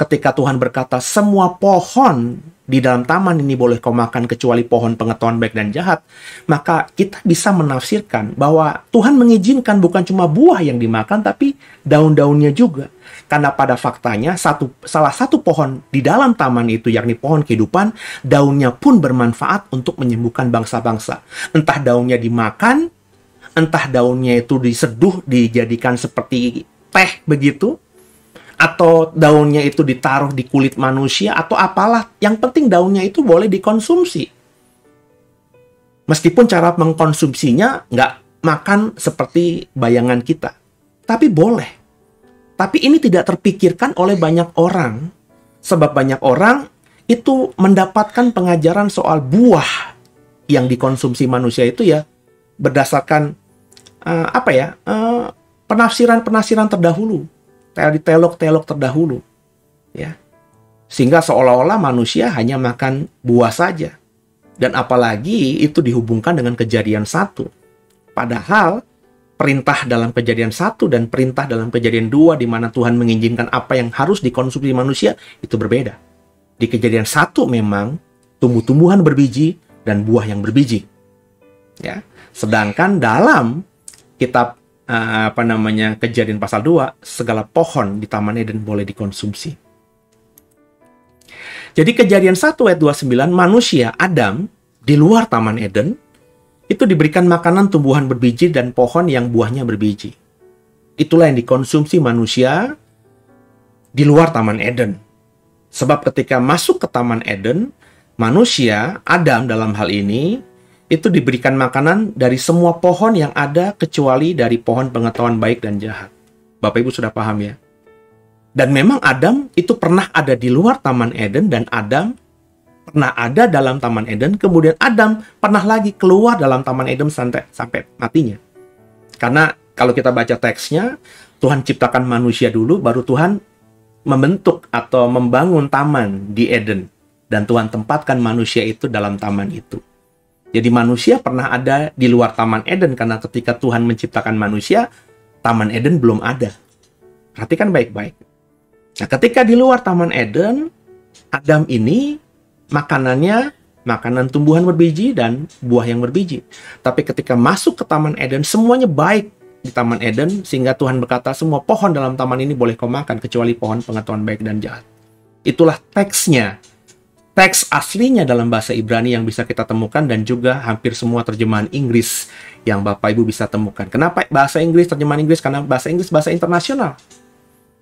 A: ketika Tuhan berkata, semua pohon di dalam taman ini boleh kau makan kecuali pohon pengetahuan baik dan jahat, maka kita bisa menafsirkan bahwa Tuhan mengizinkan bukan cuma buah yang dimakan, tapi daun-daunnya juga. Karena pada faktanya, salah satu pohon di dalam taman itu, yakni pohon kehidupan, daunnya pun bermanfaat untuk menyembuhkan bangsa-bangsa. Entah daunnya dimakan, entah daunnya itu diseduh, dijadikan seperti teh begitu, atau daunnya itu ditaruh di kulit manusia, atau apalah. Yang penting daunnya itu boleh dikonsumsi. Meskipun cara mengkonsumsinya nggak makan seperti bayangan kita. Tapi boleh. Tapi ini tidak terpikirkan oleh banyak orang. Sebab banyak orang itu mendapatkan pengajaran soal buah yang dikonsumsi manusia itu ya berdasarkan penafsiran-penafsiran terdahulu. Telok-telok terdahulu, ya, sehingga seolah-olah manusia hanya makan buah saja, dan apalagi itu dihubungkan dengan Kejadian 1. Padahal perintah dalam Kejadian 1 dan perintah dalam Kejadian 2 di mana Tuhan mengizinkan apa yang harus dikonsumsi manusia itu berbeda. Di Kejadian 1 memang tumbuh-tumbuhan berbiji dan buah yang berbiji, ya. Sedangkan dalam kitab Kejadian pasal 2, segala pohon di Taman Eden boleh dikonsumsi. Jadi Kejadian 1 ayat 29, manusia, Adam, di luar Taman Eden, itu diberikan makanan tumbuhan berbiji dan pohon yang buahnya berbiji. Itulah yang dikonsumsi manusia di luar Taman Eden. Sebab ketika masuk ke Taman Eden, manusia, Adam dalam hal ini, itu diberikan makanan dari semua pohon yang ada kecuali dari pohon pengetahuan baik dan jahat. Bapak Ibu sudah paham ya? Dan memang Adam itu pernah ada di luar Taman Eden dan Adam pernah ada dalam Taman Eden, kemudian Adam pernah lagi keluar dalam Taman Eden sampai matinya. Karena kalau kita baca teksnya, Tuhan ciptakan manusia dulu, baru Tuhan membentuk atau membangun taman di Eden. Dan Tuhan tempatkan manusia itu dalam taman itu. Jadi manusia pernah ada di luar Taman Eden karena ketika Tuhan menciptakan manusia, Taman Eden belum ada. Perhatikan baik-baik. Nah, ketika di luar Taman Eden, Adam ini makanannya makanan tumbuhan berbiji dan buah yang berbiji. Tapi ketika masuk ke Taman Eden, semuanya baik di Taman Eden, sehingga Tuhan berkata, semua pohon dalam taman ini boleh kau makan, kecuali pohon pengetahuan baik dan jahat. Itulah teksnya. Teks aslinya dalam bahasa Ibrani yang bisa kita temukan dan juga hampir semua terjemahan Inggris yang Bapak Ibu bisa temukan. Kenapa bahasa Inggris, terjemahan Inggris? Karena bahasa Inggris bahasa internasional.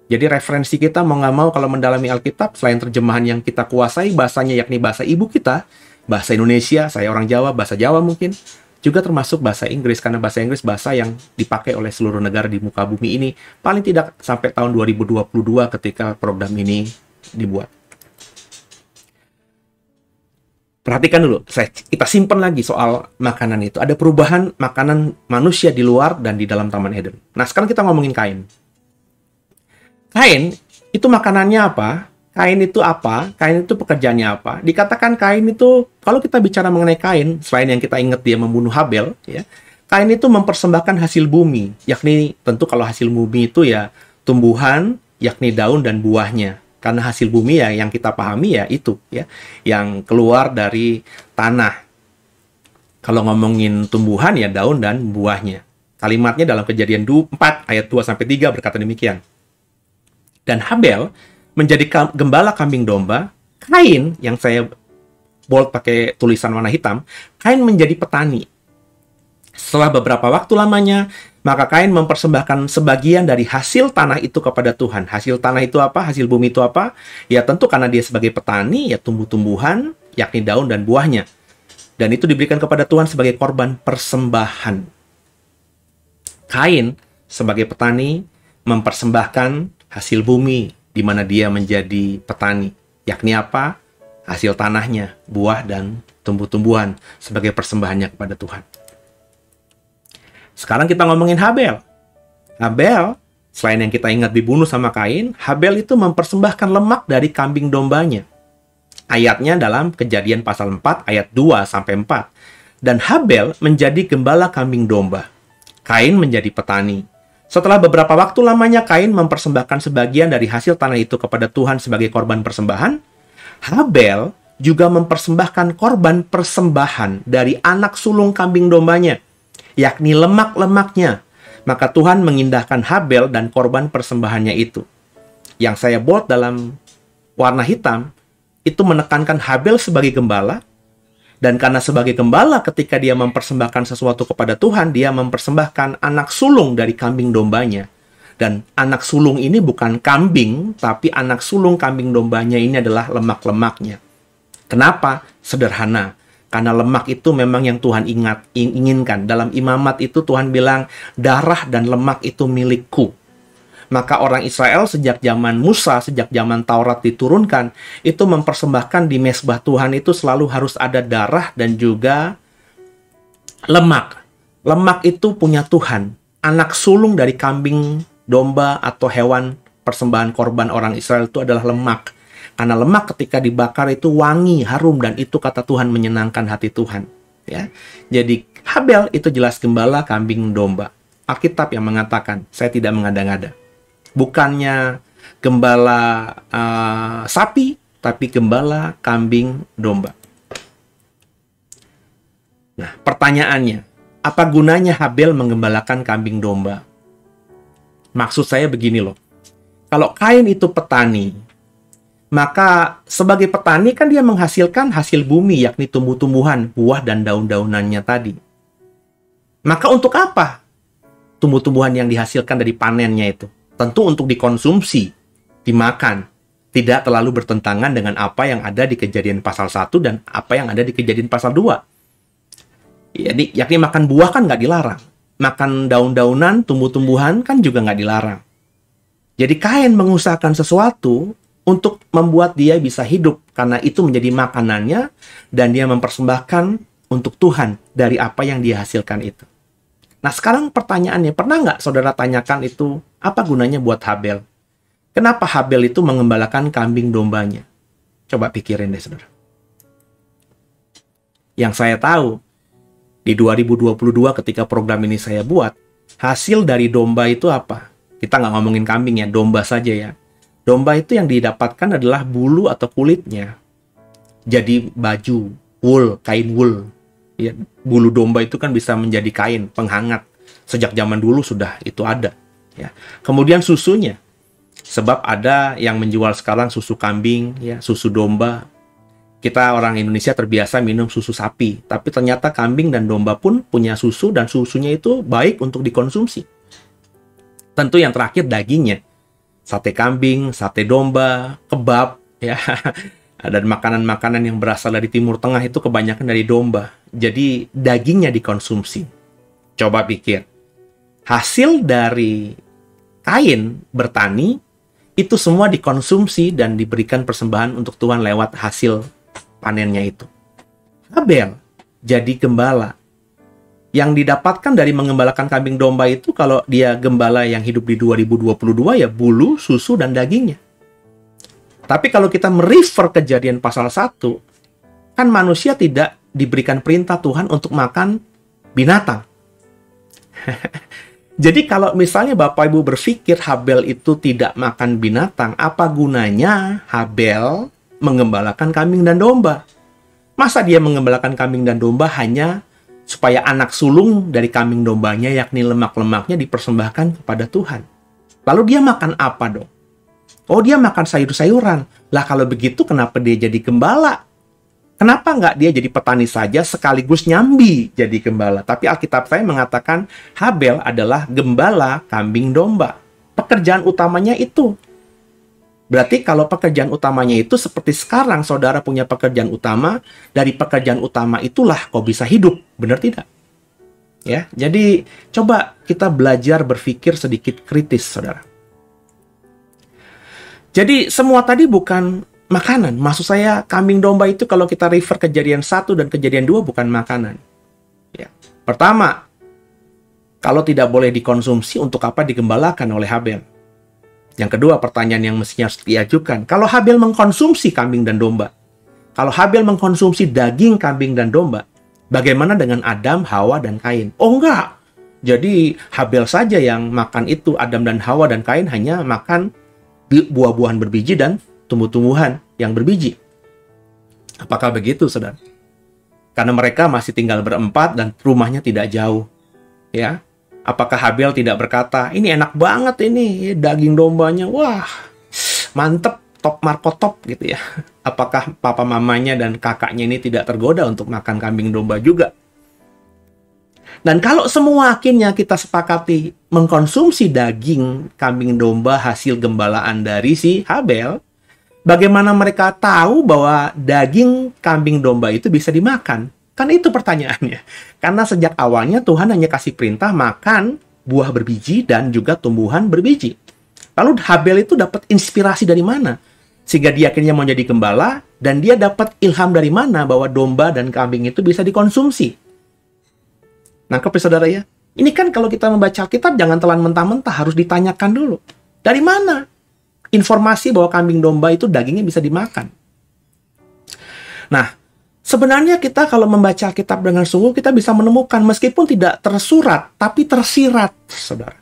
A: Jadi referensi kita mau nggak mau kalau mendalami Alkitab, selain terjemahan yang kita kuasai, bahasanya yakni bahasa ibu kita, bahasa Indonesia, saya orang Jawa, bahasa Jawa mungkin, juga termasuk bahasa Inggris, karena bahasa Inggris bahasa yang dipakai oleh seluruh negara di muka bumi ini, paling tidak sampai tahun 2022 ketika program ini dibuat. Perhatikan dulu, kita simpan lagi soal makanan itu. Ada perubahan makanan manusia di luar dan di dalam Taman Eden. Nah, sekarang kita ngomongin Kain. Kain, itu makanannya apa? Kain itu apa? Kain itu pekerjaannya apa? Dikatakan Kain itu, kalau kita bicara mengenai Kain, selain yang kita ingat dia membunuh Habel, ya, Kain itu mempersembahkan hasil bumi. Yakni, tentu kalau hasil bumi itu ya tumbuhan, yakni daun dan buahnya. Karena hasil bumi ya yang kita pahami ya itu ya yang keluar dari tanah. Kalau ngomongin tumbuhan ya daun dan buahnya. Kalimatnya dalam Kejadian 4 ayat 2 sampai 3 berkata demikian. Dan Habel menjadi gembala kambing domba, Kain yang saya bold pakai tulisan warna hitam, Kain menjadi petani. Setelah beberapa waktu lamanya, maka Kain mempersembahkan sebagian dari hasil tanah itu kepada Tuhan. Hasil tanah itu apa? Hasil bumi itu apa? Ya tentu karena dia sebagai petani, ya tumbuh-tumbuhan, yakni daun dan buahnya. Dan itu diberikan kepada Tuhan sebagai korban persembahan. Kain sebagai petani mempersembahkan hasil bumi di mana dia menjadi petani. Yakni apa? Hasil tanahnya, buah dan tumbuh-tumbuhan sebagai persembahannya kepada Tuhan. Sekarang kita ngomongin Habel. Habel, selain yang kita ingat dibunuh sama Kain, Habel itu mempersembahkan lemak dari kambing dombanya. Ayatnya dalam Kejadian pasal 4 ayat 2 sampai 4. Dan Habel menjadi gembala kambing domba. Kain menjadi petani. Setelah beberapa waktu lamanya Kain mempersembahkan sebagian dari hasil tanah itu kepada Tuhan sebagai korban persembahan, Habel juga mempersembahkan korban persembahan dari anak sulung kambing dombanya, yakni lemak-lemaknya. Maka Tuhan mengindahkan Habel dan korban persembahannya itu. Yang saya buat dalam warna hitam, itu menekankan Habel sebagai gembala, dan karena sebagai gembala ketika dia mempersembahkan sesuatu kepada Tuhan, dia mempersembahkan anak sulung dari kambing dombanya. Dan anak sulung ini bukan kambing, tapi anak sulung kambing dombanya ini adalah lemak-lemaknya. Kenapa? Sederhana. Karena lemak itu memang yang Tuhan inginkan. Dalam imamat itu Tuhan bilang, darah dan lemak itu milikku. Maka orang Israel sejak zaman Musa, sejak zaman Taurat diturunkan, itu mempersembahkan di mezbah Tuhan itu selalu harus ada darah dan juga lemak. Lemak itu punya Tuhan. Anak sulung dari kambing, domba, atau hewan persembahan korban orang Israel itu adalah lemak. Karena lemak ketika dibakar itu wangi, harum, dan itu kata Tuhan menyenangkan hati Tuhan. Ya, jadi Habel itu jelas gembala kambing domba. Alkitab yang mengatakan, saya tidak mengada-ngada. Bukannya gembala sapi, tapi gembala kambing domba. Nah, pertanyaannya, apa gunanya Habel menggembalakan kambing domba? Maksud saya begini loh, kalau Kain itu petani, maka sebagai petani kan dia menghasilkan hasil bumi, yakni tumbuh-tumbuhan, buah dan daun-daunannya tadi. Maka untuk apa tumbuh-tumbuhan yang dihasilkan dari panennya itu? Tentu untuk dikonsumsi, dimakan. Tidak terlalu bertentangan dengan apa yang ada di Kejadian pasal 1 dan apa yang ada di Kejadian pasal 2. Jadi, yakni makan buah kan nggak dilarang. Makan daun-daunan, tumbuh-tumbuhan kan juga nggak dilarang. Jadi Kain mengusahakan sesuatu untuk membuat dia bisa hidup, karena itu menjadi makanannya, dan dia mempersembahkan untuk Tuhan dari apa yang dia hasilkan itu. Nah, sekarang pertanyaannya, pernah nggak saudara tanyakan itu, apa gunanya buat Habel? Kenapa Habel itu mengembalakan kambing dombanya? Coba pikirin deh, saudara. Yang saya tahu, di 2022 ketika program ini saya buat, hasil dari domba itu apa? Kita nggak ngomongin kambing ya, domba saja ya. Domba itu yang didapatkan adalah bulu atau kulitnya. Jadi baju, wool, kain wool. Ya, bulu domba itu kan bisa menjadi kain penghangat. Sejak zaman dulu sudah itu ada. Ya. Kemudian susunya. Sebab ada yang menjual sekarang susu kambing, ya, susu domba. Kita orang Indonesia terbiasa minum susu sapi. Tapi ternyata kambing dan domba pun punya susu, dan susunya itu baik untuk dikonsumsi. Tentu yang terakhir dagingnya. Sate kambing, sate domba, kebab, ya. Dan makanan-makanan yang berasal dari Timur Tengah itu kebanyakan dari domba. Jadi dagingnya dikonsumsi. Coba pikir. Hasil dari Kain bertani, itu semua dikonsumsi dan diberikan persembahan untuk Tuhan lewat hasil panennya itu. Habel jadi gembala. Yang didapatkan dari mengembalakan kambing domba itu, kalau dia gembala yang hidup di 2022, ya bulu, susu, dan dagingnya. Tapi kalau kita merefer Kejadian pasal 1, kan manusia tidak diberikan perintah Tuhan untuk makan binatang. Jadi kalau misalnya Bapak Ibu berpikir Habel itu tidak makan binatang, apa gunanya Habel mengembalakan kambing dan domba? Masa dia mengembalakan kambing dan domba hanya supaya anak sulung dari kambing dombanya, yakni lemak-lemaknya, dipersembahkan kepada Tuhan? Lalu dia makan apa dong? Oh, dia makan sayur-sayuran. Lah kalau begitu kenapa dia jadi gembala? Kenapa nggak dia jadi petani saja sekaligus nyambi jadi gembala? Tapi Alkitab saya mengatakan Habel adalah gembala kambing domba. Pekerjaan utamanya itu. Berarti kalau pekerjaan utamanya itu seperti sekarang saudara punya pekerjaan utama, dari pekerjaan utama itulah kau bisa hidup. Benar tidak? Ya, jadi coba kita belajar berpikir sedikit kritis, saudara. Jadi semua tadi bukan makanan. Maksud saya kambing domba itu kalau kita refer Kejadian 1 dan Kejadian 2 bukan makanan. Ya. Pertama, kalau tidak boleh dikonsumsi, untuk apa digembalakan oleh Habel? Yang kedua, pertanyaan yang mestinya harus diajukan. Kalau Habel mengkonsumsi kambing dan domba, kalau Habel mengkonsumsi daging kambing dan domba, bagaimana dengan Adam, Hawa, dan Kain? Oh enggak, Jadi Habel saja yang makan itu, Adam dan Hawa dan Kain hanya makan buah-buahan berbiji dan tumbuh-tumbuhan yang berbiji. Apakah begitu, saudara? Karena mereka masih tinggal berempat dan rumahnya tidak jauh. Ya, apakah Habel tidak berkata, ini enak banget ini, daging dombanya, wah, mantep, top markotop gitu ya. Apakah papa mamanya dan kakaknya ini tidak tergoda untuk makan kambing domba juga? Dan kalau semua akhirnya kita sepakati mengkonsumsi daging kambing domba hasil gembalaan dari si Habel, bagaimana mereka tahu bahwa daging kambing domba itu bisa dimakan? Kan itu pertanyaannya. Karena sejak awalnya Tuhan hanya kasih perintah makan buah berbiji dan juga tumbuhan berbiji. Lalu Habel itu dapat inspirasi dari mana? Sehingga dia akhirnya mau jadi gembala, dan dia dapat ilham dari mana bahwa domba dan kambing itu bisa dikonsumsi. Nangkep ya, saudara ya? Ini kan kalau kita membaca Alkitab jangan telan mentah-mentah, harus ditanyakan dulu. Dari mana informasi bahwa kambing domba itu dagingnya bisa dimakan? Nah, sebenarnya kita kalau membaca Alkitab dengan sungguh, kita bisa menemukan meskipun tidak tersurat, tapi tersirat, saudara.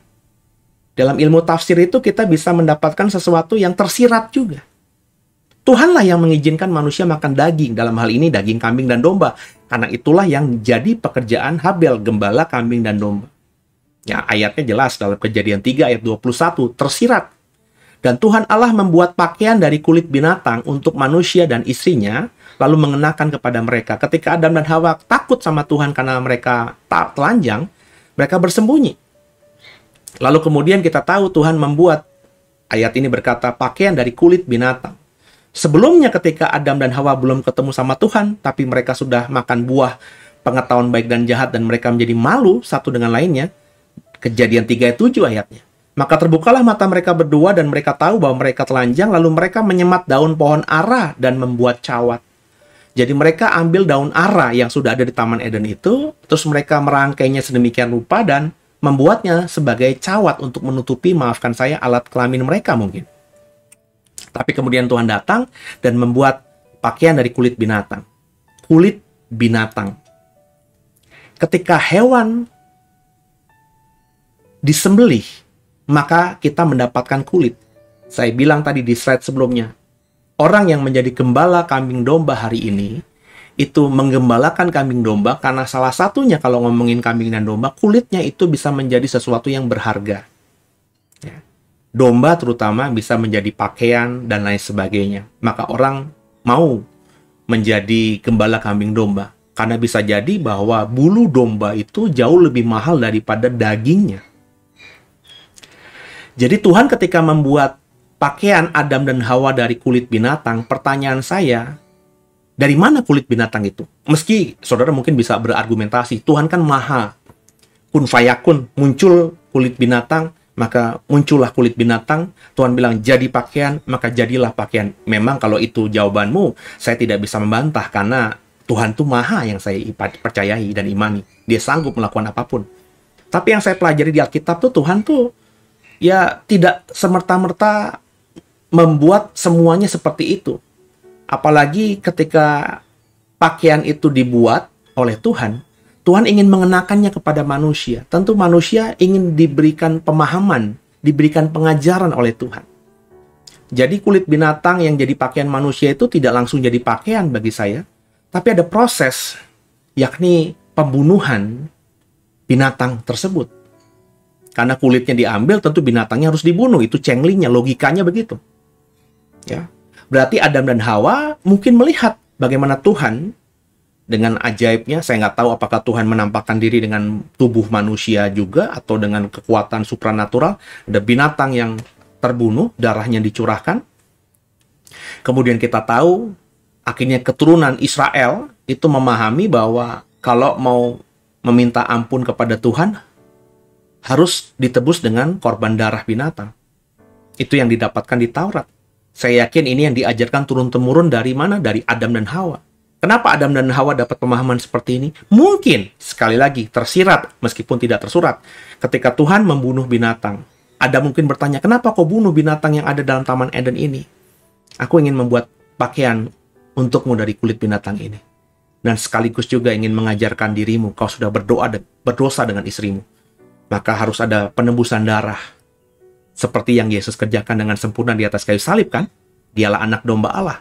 A: Dalam ilmu tafsir itu kita bisa mendapatkan sesuatu yang tersirat juga. Tuhanlah yang mengizinkan manusia makan daging, dalam hal ini daging kambing dan domba. Karena itulah yang jadi pekerjaan Habel, gembala kambing dan domba. Ya, ayatnya jelas dalam Kejadian 3 ayat 21, tersirat. Dan Tuhan Allah membuat pakaian dari kulit binatang untuk manusia dan istrinya, lalu mengenakan kepada mereka. Ketika Adam dan Hawa takut sama Tuhan karena mereka tak telanjang, mereka bersembunyi. Lalu kemudian kita tahu Tuhan membuat, ayat ini berkata, pakaian dari kulit binatang. Sebelumnya ketika Adam dan Hawa belum ketemu sama Tuhan, tapi mereka sudah makan buah pengetahuan baik dan jahat dan mereka menjadi malu satu dengan lainnya. Kejadian 3 ayat 7 ayatnya. Maka terbukalah mata mereka berdua dan mereka tahu bahwa mereka telanjang, lalu mereka menyemat daun pohon ara dan membuat cawat. Jadi mereka ambil daun ara yang sudah ada di Taman Eden itu, terus mereka merangkainya sedemikian rupa dan membuatnya sebagai cawat untuk menutupi, maafkan saya, alat kelamin mereka mungkin. Tapi kemudian Tuhan datang dan membuat pakaian dari kulit binatang. Kulit binatang. Ketika hewan disembelih, maka kita mendapatkan kulit. Saya bilang tadi di slide sebelumnya, orang yang menjadi gembala kambing domba hari ini, itu menggembalakan kambing domba karena salah satunya kalau ngomongin kambing dan domba, kulitnya itu bisa menjadi sesuatu yang berharga. Ya. Domba terutama bisa menjadi pakaian dan lain sebagainya. Maka orang mau menjadi gembala kambing domba. Karena bisa jadi bahwa bulu domba itu jauh lebih mahal daripada dagingnya. Jadi Tuhan ketika membuat pakaian Adam dan Hawa dari kulit binatang, pertanyaan saya, dari mana kulit binatang itu? Meski saudara mungkin bisa berargumentasi, Tuhan kan maha. Kun fayakun, muncul kulit binatang, maka muncullah kulit binatang. Tuhan bilang jadi pakaian, maka jadilah pakaian. Memang kalau itu jawabanmu, saya tidak bisa membantah karena Tuhan itu maha yang saya percayai dan imani. Dia sanggup melakukan apapun. Tapi yang saya pelajari di Alkitab tuh Tuhan tuh ya tidak semerta-merta membuat semuanya seperti itu. Apalagi ketika pakaian itu dibuat oleh Tuhan, Tuhan ingin mengenakannya kepada manusia. Tentu manusia ingin diberikan pemahaman, diberikan pengajaran oleh Tuhan. Jadi kulit binatang yang jadi pakaian manusia itu tidak langsung jadi pakaian bagi saya, tapi ada proses, yakni pembunuhan binatang tersebut. Karena kulitnya diambil, tentu binatangnya harus dibunuh. Itu cenglinya, logikanya begitu. Ya. Berarti Adam dan Hawa mungkin melihat bagaimana Tuhan dengan ajaibnya. Saya nggak tahu apakah Tuhan menampakkan diri dengan tubuh manusia juga atau dengan kekuatan supranatural. Ada binatang yang terbunuh, darahnya dicurahkan. Kemudian kita tahu akhirnya keturunan Israel itu memahami bahwa kalau mau meminta ampun kepada Tuhan harus ditebus dengan korban darah binatang. Itu yang didapatkan di Taurat. Saya yakin ini yang diajarkan turun-temurun dari mana? Dari Adam dan Hawa. Kenapa Adam dan Hawa dapat pemahaman seperti ini? Mungkin, sekali lagi, tersirat meskipun tidak tersurat. Ketika Tuhan membunuh binatang, Adam mungkin bertanya, kenapa kau bunuh binatang yang ada dalam Taman Eden ini? Aku ingin membuat pakaian untukmu dari kulit binatang ini. Dan sekaligus juga ingin mengajarkan dirimu, kau sudah berdosa dengan istrimu. maka harus ada penebusan darah. Seperti yang Yesus kerjakan dengan sempurna di atas kayu salib kan? Dialah anak domba Allah.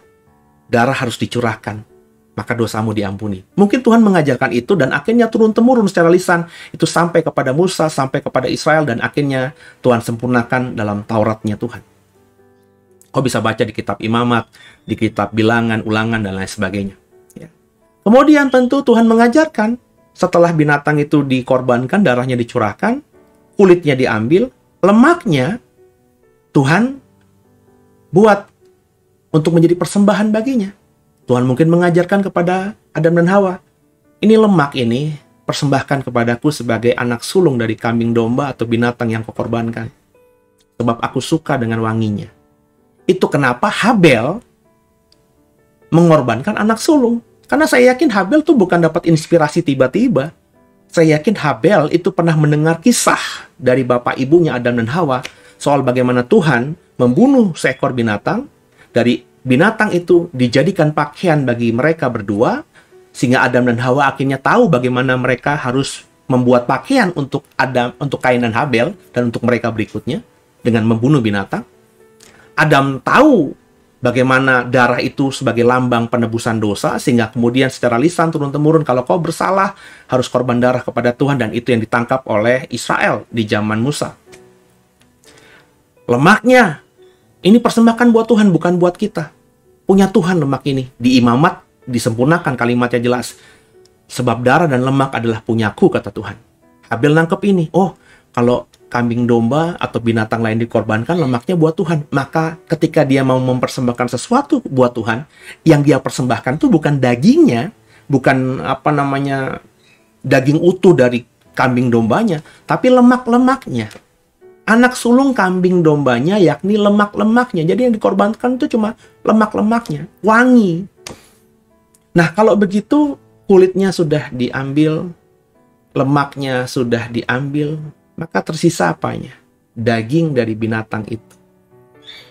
A: Darah harus dicurahkan, maka dosamu diampuni. Mungkin Tuhan mengajarkan itu dan akhirnya turun-temurun secara lisan. Itu sampai kepada Musa, sampai kepada Israel, dan akhirnya Tuhan sempurnakan dalam Tauratnya Tuhan. Kau bisa baca di kitab Imamat, di kitab Bilangan, Ulangan, dan lain sebagainya. Ya. Kemudian tentu Tuhan mengajarkan, setelah binatang itu dikorbankan, darahnya dicurahkan, kulitnya diambil, lemaknya Tuhan buat untuk menjadi persembahan baginya. Tuhan mungkin mengajarkan kepada Adam dan Hawa, ini lemak ini persembahkan kepadaku sebagai anak sulung dari kambing domba atau binatang yang kau korbankan. Sebab aku suka dengan wanginya. Itu kenapa Habel mengorbankan anak sulung. Karena saya yakin Habel tuh bukan dapat inspirasi tiba-tiba. Saya yakin Habel itu pernah mendengar kisah dari bapak ibunya Adam dan Hawa soal bagaimana Tuhan membunuh seekor binatang. Dari binatang itu dijadikan pakaian bagi mereka berdua, sehingga Adam dan Hawa akhirnya tahu bagaimana mereka harus membuat pakaian untuk Kain dan Habel dan untuk mereka berikutnya dengan membunuh binatang. Adam tahu bagaimana darah itu sebagai lambang penebusan dosa, sehingga kemudian secara lisan turun-temurun kalau kau bersalah harus korban darah kepada Tuhan, dan itu yang ditangkap oleh Israel di zaman Musa. Lemaknya ini persembahkan buat Tuhan, bukan buat kita. Punya Tuhan lemak ini. Di Imamat disempurnakan kalimatnya jelas. Sebab darah dan lemak adalah punyaku, kata Tuhan. Habel nangkep ini. Oh, kalau kambing domba atau binatang lain dikorbankan, lemaknya buat Tuhan. Maka ketika dia mau mempersembahkan sesuatu buat Tuhan, yang dia persembahkan itu bukan dagingnya, bukan daging utuh dari kambing dombanya, tapi lemak-lemaknya. Anak sulung kambing dombanya, yakni lemak-lemaknya. Jadi yang dikorbankan itu cuma lemak-lemaknya, wangi. Nah, kalau begitu kulitnya sudah diambil, lemaknya sudah diambil, maka tersisa apanya? Daging dari binatang itu.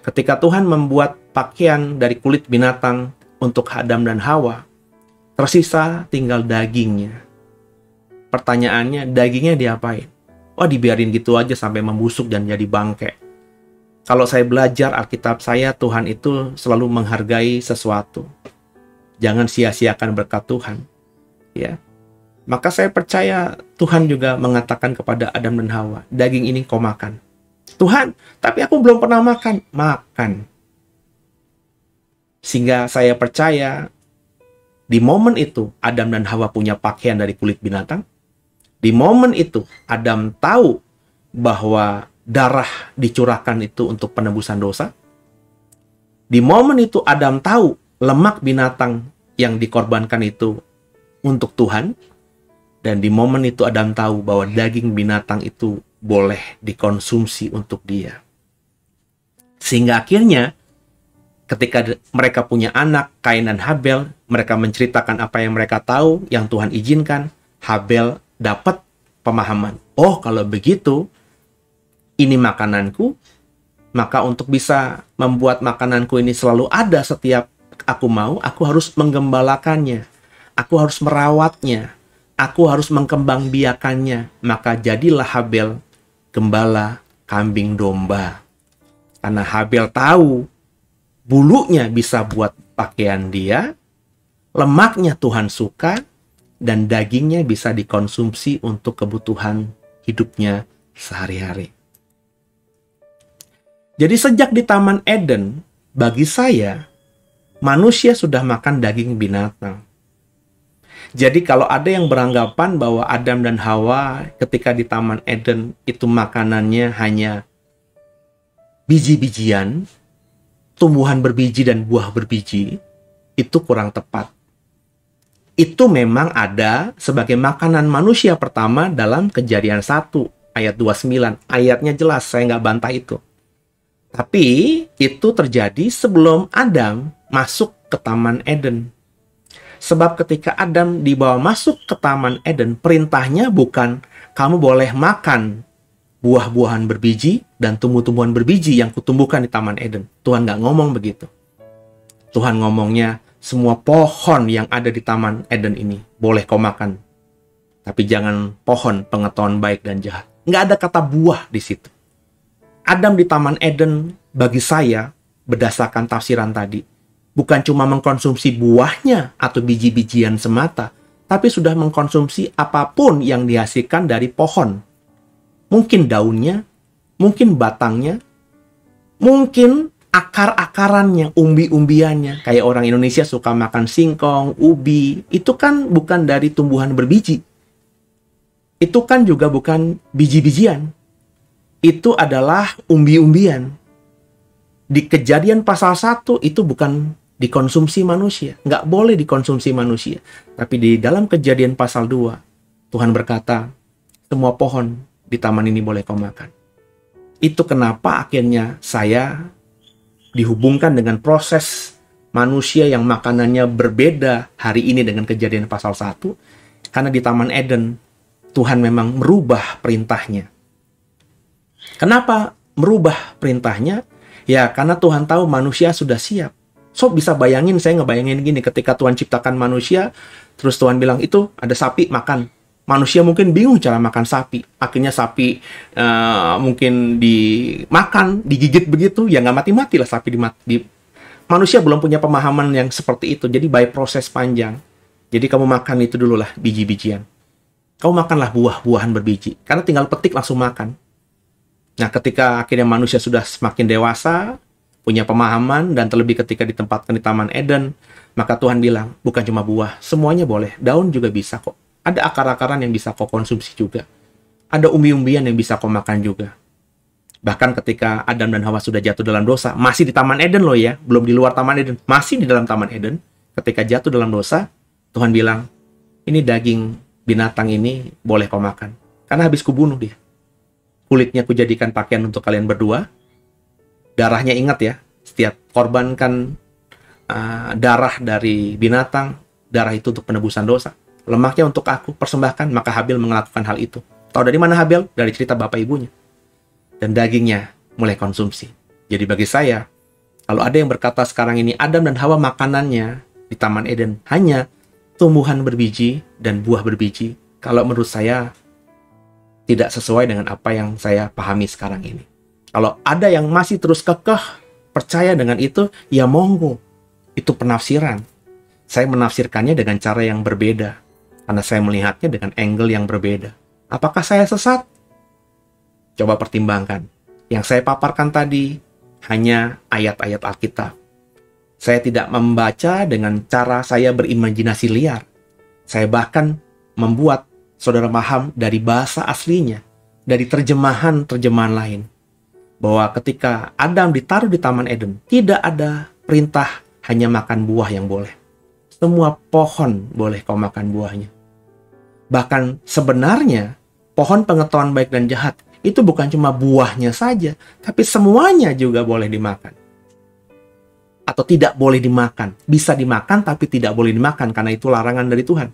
A: Ketika Tuhan membuat pakaian dari kulit binatang untuk Adam dan Hawa, tersisa tinggal dagingnya. Pertanyaannya, dagingnya diapain? Oh, dibiarin gitu aja sampai membusuk dan jadi bangke. Kalau saya belajar Alkitab saya, Tuhan itu selalu menghargai sesuatu. Jangan sia-siakan berkat Tuhan. Ya. Maka saya percaya Tuhan juga mengatakan kepada Adam dan Hawa, daging ini kau makan. Tuhan, tapi aku belum pernah makan. Makan. Sehingga saya percaya di momen itu Adam dan Hawa punya pakaian dari kulit binatang. Di momen itu, Adam tahu bahwa darah dicurahkan itu untuk penebusan dosa. Di momen itu, Adam tahu lemak binatang yang dikorbankan itu untuk Tuhan. Dan di momen itu, Adam tahu bahwa daging binatang itu boleh dikonsumsi untuk dia. Sehingga akhirnya, ketika mereka punya anak, Kain dan Habel, mereka menceritakan apa yang mereka tahu, yang Tuhan izinkan. Habel dapat pemahaman. Oh, kalau begitu, ini makananku, maka untuk bisa membuat makananku ini selalu ada setiap aku mau, aku harus menggembalakannya. Aku harus merawatnya. Aku harus mengkembangbiakannya. Maka jadilah Habel gembala kambing domba. Karena Habel tahu bulunya bisa buat pakaian dia, lemaknya Tuhan suka, dan dagingnya bisa dikonsumsi untuk kebutuhan hidupnya sehari-hari. Jadi sejak di Taman Eden, bagi saya, manusia sudah makan daging binatang. Jadi kalau ada yang beranggapan bahwa Adam dan Hawa ketika di Taman Eden itu makanannya hanya biji-bijian, tumbuhan berbiji dan buah berbiji, itu kurang tepat. Itu memang ada sebagai makanan manusia pertama dalam Kejadian 1 ayat 29. Ayatnya jelas, saya nggak bantah itu. Tapi itu terjadi sebelum Adam masuk ke Taman Eden. Sebab ketika Adam dibawa masuk ke Taman Eden, perintahnya bukan kamu boleh makan buah-buahan berbiji dan tumbuh-tumbuhan berbiji yang kutumbuhkan di Taman Eden. Tuhan nggak ngomong begitu. Tuhan ngomongnya, semua pohon yang ada di Taman Eden ini boleh kau makan. Tapi jangan pohon pengetahuan baik dan jahat. Nggak ada kata buah di situ. Adam di Taman Eden bagi saya, berdasarkan tafsiran tadi, bukan cuma mengkonsumsi buahnya atau biji-bijian semata, tapi sudah mengkonsumsi apapun yang dihasilkan dari pohon. Mungkin daunnya, mungkin batangnya, mungkin akar-akarannya, umbi-umbiannya. Kayak orang Indonesia suka makan singkong, ubi. Itu kan bukan dari tumbuhan berbiji. Itu kan juga bukan biji-bijian. Itu adalah umbi-umbian. Di Kejadian pasal 1 itu bukan dikonsumsi manusia. Nggak boleh dikonsumsi manusia. Tapi di dalam Kejadian pasal 2, Tuhan berkata, semua pohon di taman ini boleh kau makan. Itu kenapa akhirnya saya dihubungkan dengan proses manusia yang makanannya berbeda hari ini dengan Kejadian pasal 1. Karena di Taman Eden, Tuhan memang merubah perintahnya. Kenapa merubah perintahnya? Ya, karena Tuhan tahu manusia sudah siap. So, bisa bayangin, saya ngebayangin gini, ketika Tuhan ciptakan manusia, terus Tuhan bilang, itu ada sapi, makan. Manusia mungkin bingung cara makan sapi. Akhirnya sapi mungkin dimakan, digigit begitu, ya nggak mati-mati lah sapi Manusia belum punya pemahaman yang seperti itu, jadi by proses panjang. Jadi kamu makan itu dulu lah, biji-bijian. Kamu makanlah buah-buahan berbiji, karena tinggal petik langsung makan. Nah, ketika akhirnya manusia sudah semakin dewasa, punya pemahaman, dan terlebih ketika ditempatkan di Taman Eden, maka Tuhan bilang, bukan cuma buah, semuanya boleh. Daun juga bisa kok. Ada akar-akaran yang bisa kau konsumsi juga. Ada umbi-umbian yang bisa kau makan juga. Bahkan ketika Adam dan Hawa sudah jatuh dalam dosa, masih di Taman Eden loh ya, belum di luar Taman Eden, masih di dalam Taman Eden, ketika jatuh dalam dosa, Tuhan bilang, ini daging binatang ini boleh kau makan. Karena habis kubunuh dia. Kulitnya kujadikan pakaian untuk kalian berdua. Darahnya ingat ya, setiap korbankan darah dari binatang, darah itu untuk penebusan dosa. Lemaknya untuk aku persembahkan, maka Habil melakukan hal itu. Tahu dari mana Habil? Dari cerita bapak ibunya. Dan dagingnya mulai konsumsi. Jadi bagi saya, kalau ada yang berkata sekarang ini Adam dan Hawa makanannya di Taman Eden hanya tumbuhan berbiji dan buah berbiji, kalau menurut saya tidak sesuai dengan apa yang saya pahami sekarang ini. Kalau ada yang masih terus kekeh percaya dengan itu, ya monggo. Itu penafsiran. Saya menafsirkannya dengan cara yang berbeda. Karena saya melihatnya dengan angle yang berbeda. Apakah saya sesat? Coba pertimbangkan. Yang saya paparkan tadi hanya ayat-ayat Alkitab. Saya tidak membaca dengan cara saya berimajinasi liar. Saya bahkan membuat saudara paham dari bahasa aslinya, dari terjemahan-terjemahan lain. Bahwa ketika Adam ditaruh di Taman Eden, tidak ada perintah hanya makan buah yang boleh. Semua pohon boleh kau makan buahnya. Bahkan sebenarnya, pohon pengetahuan baik dan jahat, itu bukan cuma buahnya saja, tapi semuanya juga boleh dimakan. Atau tidak boleh dimakan. Bisa dimakan, tapi tidak boleh dimakan, karena itu larangan dari Tuhan.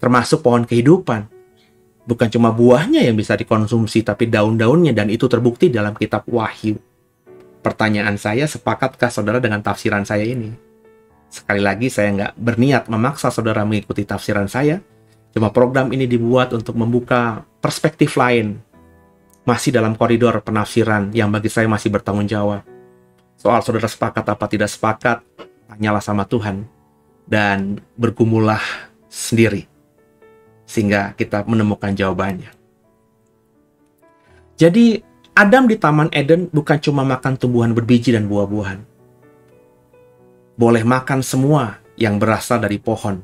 A: Termasuk pohon kehidupan. Bukan cuma buahnya yang bisa dikonsumsi, tapi daun-daunnya, dan itu terbukti dalam kitab Wahyu. Pertanyaan saya, sepakatkah saudara dengan tafsiran saya ini? Sekali lagi, saya nggak berniat memaksa saudara mengikuti tafsiran saya. Cuma program ini dibuat untuk membuka perspektif lain. Masih dalam koridor penafsiran yang bagi saya masih bertanggung jawab. Soal saudara sepakat apa tidak sepakat, tanyalah sama Tuhan. Dan bergumullah sendiri. Sehingga kita menemukan jawabannya. Jadi, Adam di Taman Eden bukan cuma makan tumbuhan berbiji dan buah-buahan. Boleh makan semua yang berasal dari pohon.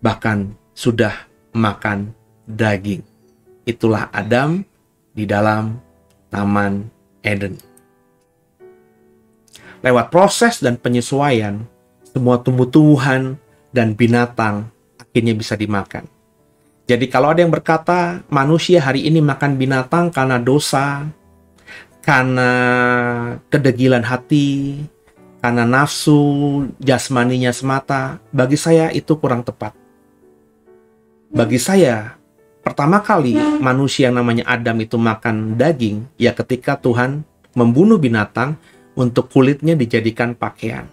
A: Bahkan sudah makan daging. Itulah Adam di dalam Taman Eden. Lewat proses dan penyesuaian, semua tumbuh-tumbuhan dan binatang akhirnya bisa dimakan. Jadi kalau ada yang berkata manusia hari ini makan binatang karena dosa, karena kedegilan hati, karena nafsu jasmaninya semata, bagi saya itu kurang tepat. Bagi saya, pertama kali manusia yang namanya Adam itu makan daging, ya ketika Tuhan membunuh binatang untuk kulitnya dijadikan pakaian.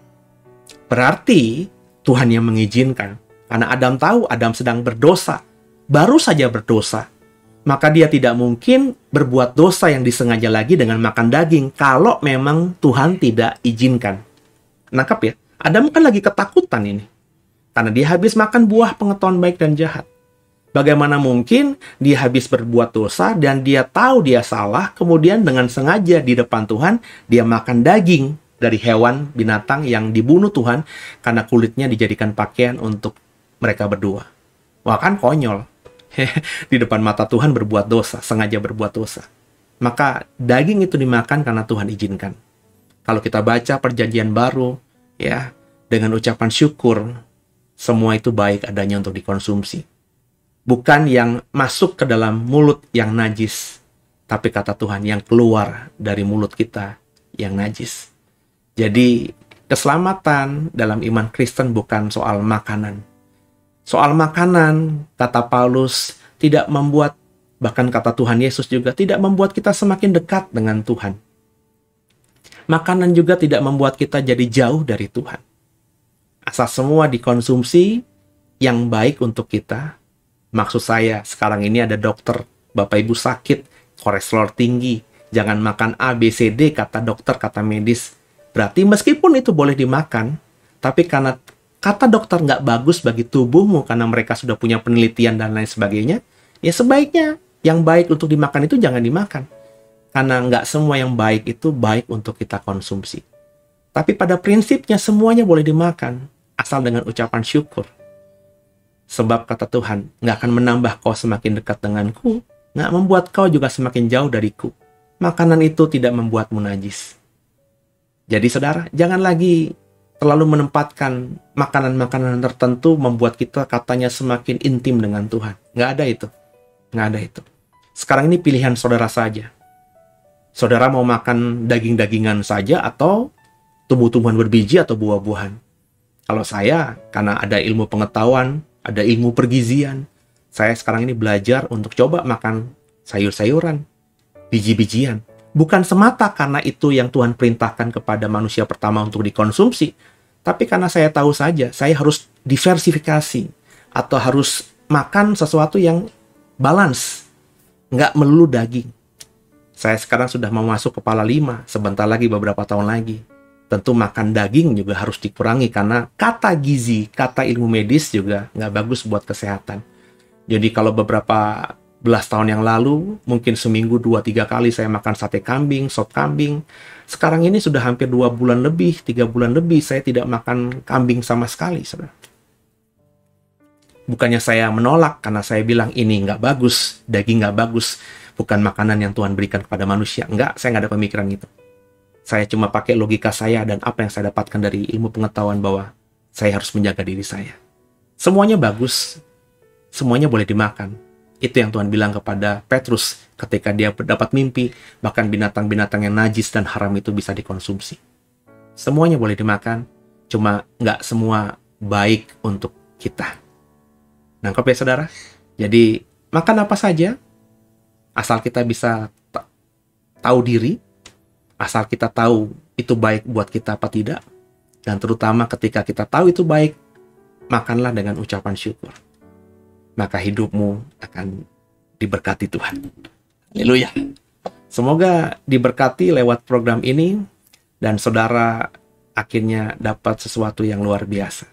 A: Berarti Tuhan yang mengizinkan, karena Adam tahu Adam sedang berdosa. Baru saja berdosa. maka dia tidak mungkin berbuat dosa yang disengaja lagi dengan makan daging kalau memang Tuhan tidak izinkan. Nangkap ya? Adam kan lagi ketakutan ini. Karena dia habis makan buah pengetahuan baik dan jahat. Bagaimana mungkin dia habis berbuat dosa dan dia tahu dia salah, kemudian dengan sengaja di depan Tuhan, dia makan daging dari hewan binatang yang dibunuh Tuhan karena kulitnya dijadikan pakaian untuk mereka berdua. Wah, kan konyol. Di depan mata Tuhan berbuat dosa, sengaja berbuat dosa. Maka daging itu dimakan karena Tuhan izinkan. Kalau kita baca perjanjian baru, ya, dengan ucapan syukur, semua itu baik adanya untuk dikonsumsi. Bukan yang masuk ke dalam mulut yang najis, tapi kata Tuhan yang keluar dari mulut kita yang najis. Jadi, keselamatan dalam iman Kristen bukan soal makanan. Soal makanan, kata Paulus, tidak membuat, bahkan kata Tuhan Yesus juga, tidak membuat kita semakin dekat dengan Tuhan. Makanan juga tidak membuat kita jadi jauh dari Tuhan. Asal semua dikonsumsi yang baik untuk kita. Maksud saya, sekarang ini ada dokter, Bapak Ibu sakit, kolesterol tinggi, jangan makan A, B, C, D, kata dokter, kata medis. Berarti meskipun itu boleh dimakan, tapi karena kata dokter nggak bagus bagi tubuhmu karena mereka sudah punya penelitian dan lain sebagainya, ya sebaiknya yang baik untuk dimakan itu jangan dimakan. Karena nggak semua yang baik itu baik untuk kita konsumsi. Tapi pada prinsipnya semuanya boleh dimakan, asal dengan ucapan syukur. Sebab kata Tuhan, nggak akan menambah kau semakin dekat denganku, nggak membuat kau juga semakin jauh dariku. Makanan itu tidak membuatmu najis. Jadi saudara, jangan lagi terlalu menempatkan makanan-makanan tertentu membuat kita katanya semakin intim dengan Tuhan. Nggak ada itu. Nggak ada itu. Sekarang ini pilihan saudara saja. Saudara mau makan daging-dagingan saja atau tumbuh-tumbuhan berbiji atau buah-buahan. Kalau saya, karena ada ilmu pengetahuan, ada ilmu pergizian, saya sekarang ini belajar untuk coba makan sayur-sayuran, biji-bijian. Bukan semata karena itu yang Tuhan perintahkan kepada manusia pertama untuk dikonsumsi, tapi karena saya tahu saja, saya harus diversifikasi atau harus makan sesuatu yang balance, nggak melulu daging. Saya sekarang sudah mau masuk kepala 5, sebentar lagi beberapa tahun lagi. Tentu makan daging juga harus dikurangi karena kata gizi, kata ilmu medis juga nggak bagus buat kesehatan. Jadi kalau beberapa belas tahun yang lalu, mungkin seminggu 2-3 kali saya makan sate kambing, sop kambing. Sekarang ini sudah hampir 2 bulan lebih, 3 bulan lebih, saya tidak makan kambing sama sekali, saudara. Bukannya saya menolak, karena saya bilang ini nggak bagus, daging nggak bagus, bukan makanan yang Tuhan berikan kepada manusia. Enggak, saya nggak ada pemikiran itu. Saya cuma pakai logika saya dan apa yang saya dapatkan dari ilmu pengetahuan bahwa saya harus menjaga diri saya. Semuanya bagus, semuanya boleh dimakan. Itu yang Tuhan bilang kepada Petrus ketika dia mendapat mimpi, bahkan binatang-binatang yang najis dan haram itu bisa dikonsumsi. Semuanya boleh dimakan, cuma nggak semua baik untuk kita. Nangkep ya saudara? Jadi makan apa saja, asal kita bisa tahu diri, asal kita tahu itu baik buat kita apa tidak, dan terutama ketika kita tahu itu baik, makanlah dengan ucapan syukur. Maka hidupmu akan diberkati Tuhan. Haleluya. Semoga diberkati lewat program ini dan saudara akhirnya dapat sesuatu yang luar biasa.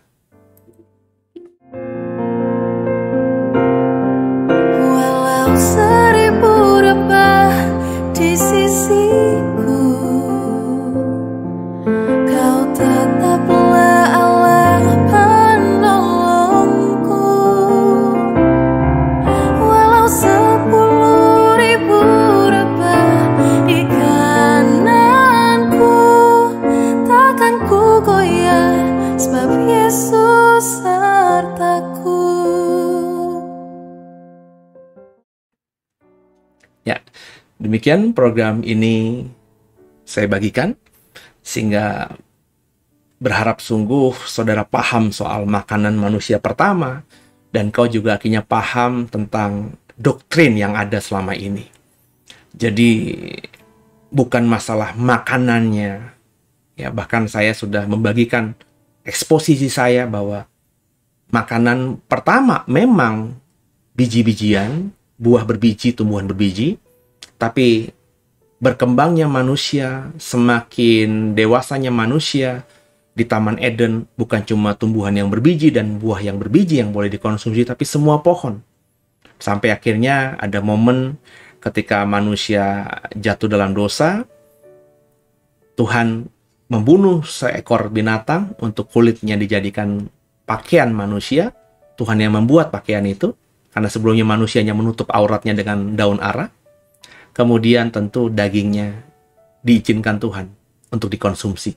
B: Walau 1000 rebah di sisiku, kau tetaplah Allah penolongku. Walau 10.000 rebah di kananku, takkan ku goyah sebab Yesus sertaku.
A: Ya, demikian program ini saya bagikan, sehingga berharap sungguh saudara paham soal makanan manusia pertama, dan kau juga akhirnya paham tentang doktrin yang ada selama ini. Jadi, bukan masalah makanannya, ya bahkan saya sudah membagikan eksposisi saya bahwa makanan pertama memang biji-bijian, buah berbiji, tumbuhan berbiji, tapi berkembangnya manusia, semakin dewasanya manusia di Taman Eden, bukan cuma tumbuhan yang berbiji dan buah yang berbiji yang boleh dikonsumsi, tapi semua pohon. Sampai akhirnya ada momen ketika manusia jatuh dalam dosa, Tuhan membunuh seekor binatang untuk kulitnya dijadikan pakaian manusia. Tuhan yang membuat pakaian itu, karena sebelumnya manusianya menutup auratnya dengan daun ara. Kemudian tentu dagingnya diizinkan Tuhan untuk dikonsumsi.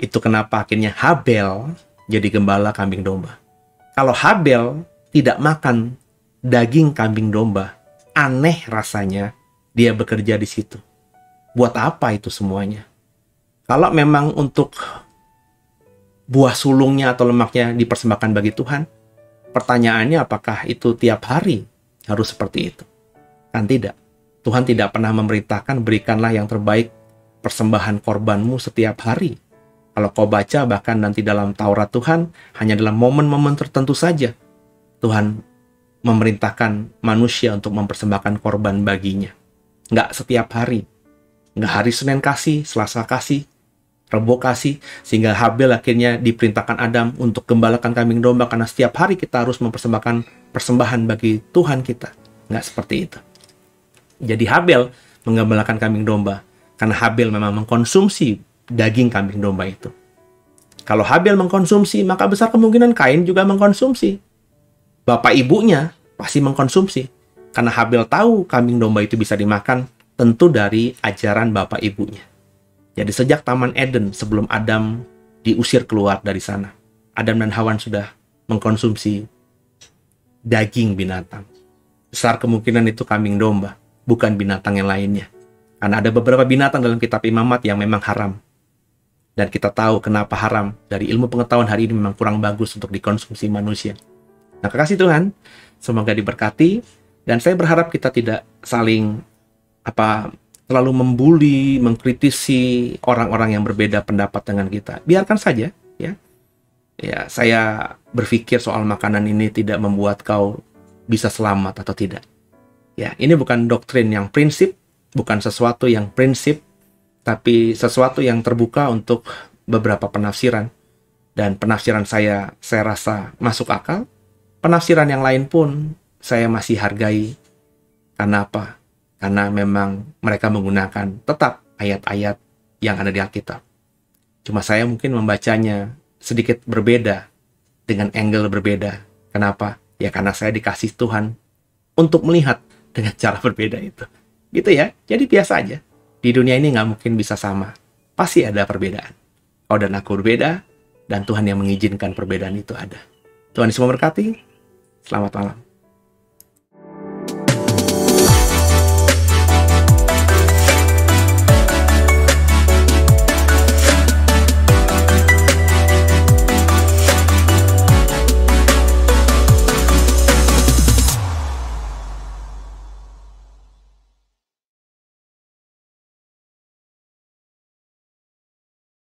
A: Itu kenapa akhirnya Habel jadi gembala kambing domba. Kalau Habel tidak makan daging kambing domba, aneh rasanya dia bekerja di situ. Buat apa itu semuanya? Kalau memang untuk buah sulungnya atau lemaknya dipersembahkan bagi Tuhan, pertanyaannya apakah itu tiap hari harus seperti itu? Kan tidak. Tuhan tidak pernah memerintahkan berikanlah yang terbaik persembahan korbanmu setiap hari. Kalau kau baca bahkan nanti dalam Taurat Tuhan, hanya dalam momen-momen tertentu saja Tuhan memerintahkan manusia untuk mempersembahkan korban baginya. Nggak setiap hari. Nggak hari Senin kasih, Selasa kasih, Rebo kasih, sehingga Habel akhirnya diperintahkan Adam untuk gembalakan kambing domba karena setiap hari kita harus mempersembahkan persembahan bagi Tuhan kita. Nggak seperti itu. Jadi Habel menggembalakan kambing domba karena Habel memang mengkonsumsi daging kambing domba itu. Kalau Habel mengkonsumsi, maka besar kemungkinan Kain juga mengkonsumsi. Bapak ibunya pasti mengkonsumsi. Karena Habel tahu kambing domba itu bisa dimakan, tentu dari ajaran bapak ibunya. Jadi sejak Taman Eden sebelum Adam diusir keluar dari sana, Adam dan Hawa sudah mengkonsumsi daging binatang. Besar kemungkinan itu kambing domba, bukan binatang yang lainnya. Karena ada beberapa binatang dalam kitab Imamat yang memang haram. Dan kita tahu kenapa haram. Dari ilmu pengetahuan hari ini memang kurang bagus untuk dikonsumsi manusia. Nah, kekasih Tuhan, semoga diberkati. Dan saya berharap kita tidak saling terlalu membuli, mengkritisi orang-orang yang berbeda pendapat dengan kita. Biarkan saja, ya. Ya, saya berpikir soal makanan ini tidak membuat kau bisa selamat atau tidak. Ya, ini bukan doktrin yang prinsip, bukan sesuatu yang prinsip, tapi sesuatu yang terbuka untuk beberapa penafsiran. Dan penafsiran saya rasa masuk akal. Penafsiran yang lain pun saya masih hargai. Karena apa? Karena memang mereka menggunakan tetap ayat-ayat yang ada di Alkitab. Cuma saya mungkin membacanya sedikit berbeda, dengan angle berbeda. Kenapa? Ya karena saya dikasih Tuhan untuk melihat dengan cara berbeda itu. Gitu ya, jadi biasa aja. Di dunia ini nggak mungkin bisa sama. Pasti ada perbedaan. Kau dan aku berbeda, dan Tuhan yang mengizinkan perbedaan itu ada. Tuhan Yesus memberkati. Selamat malam.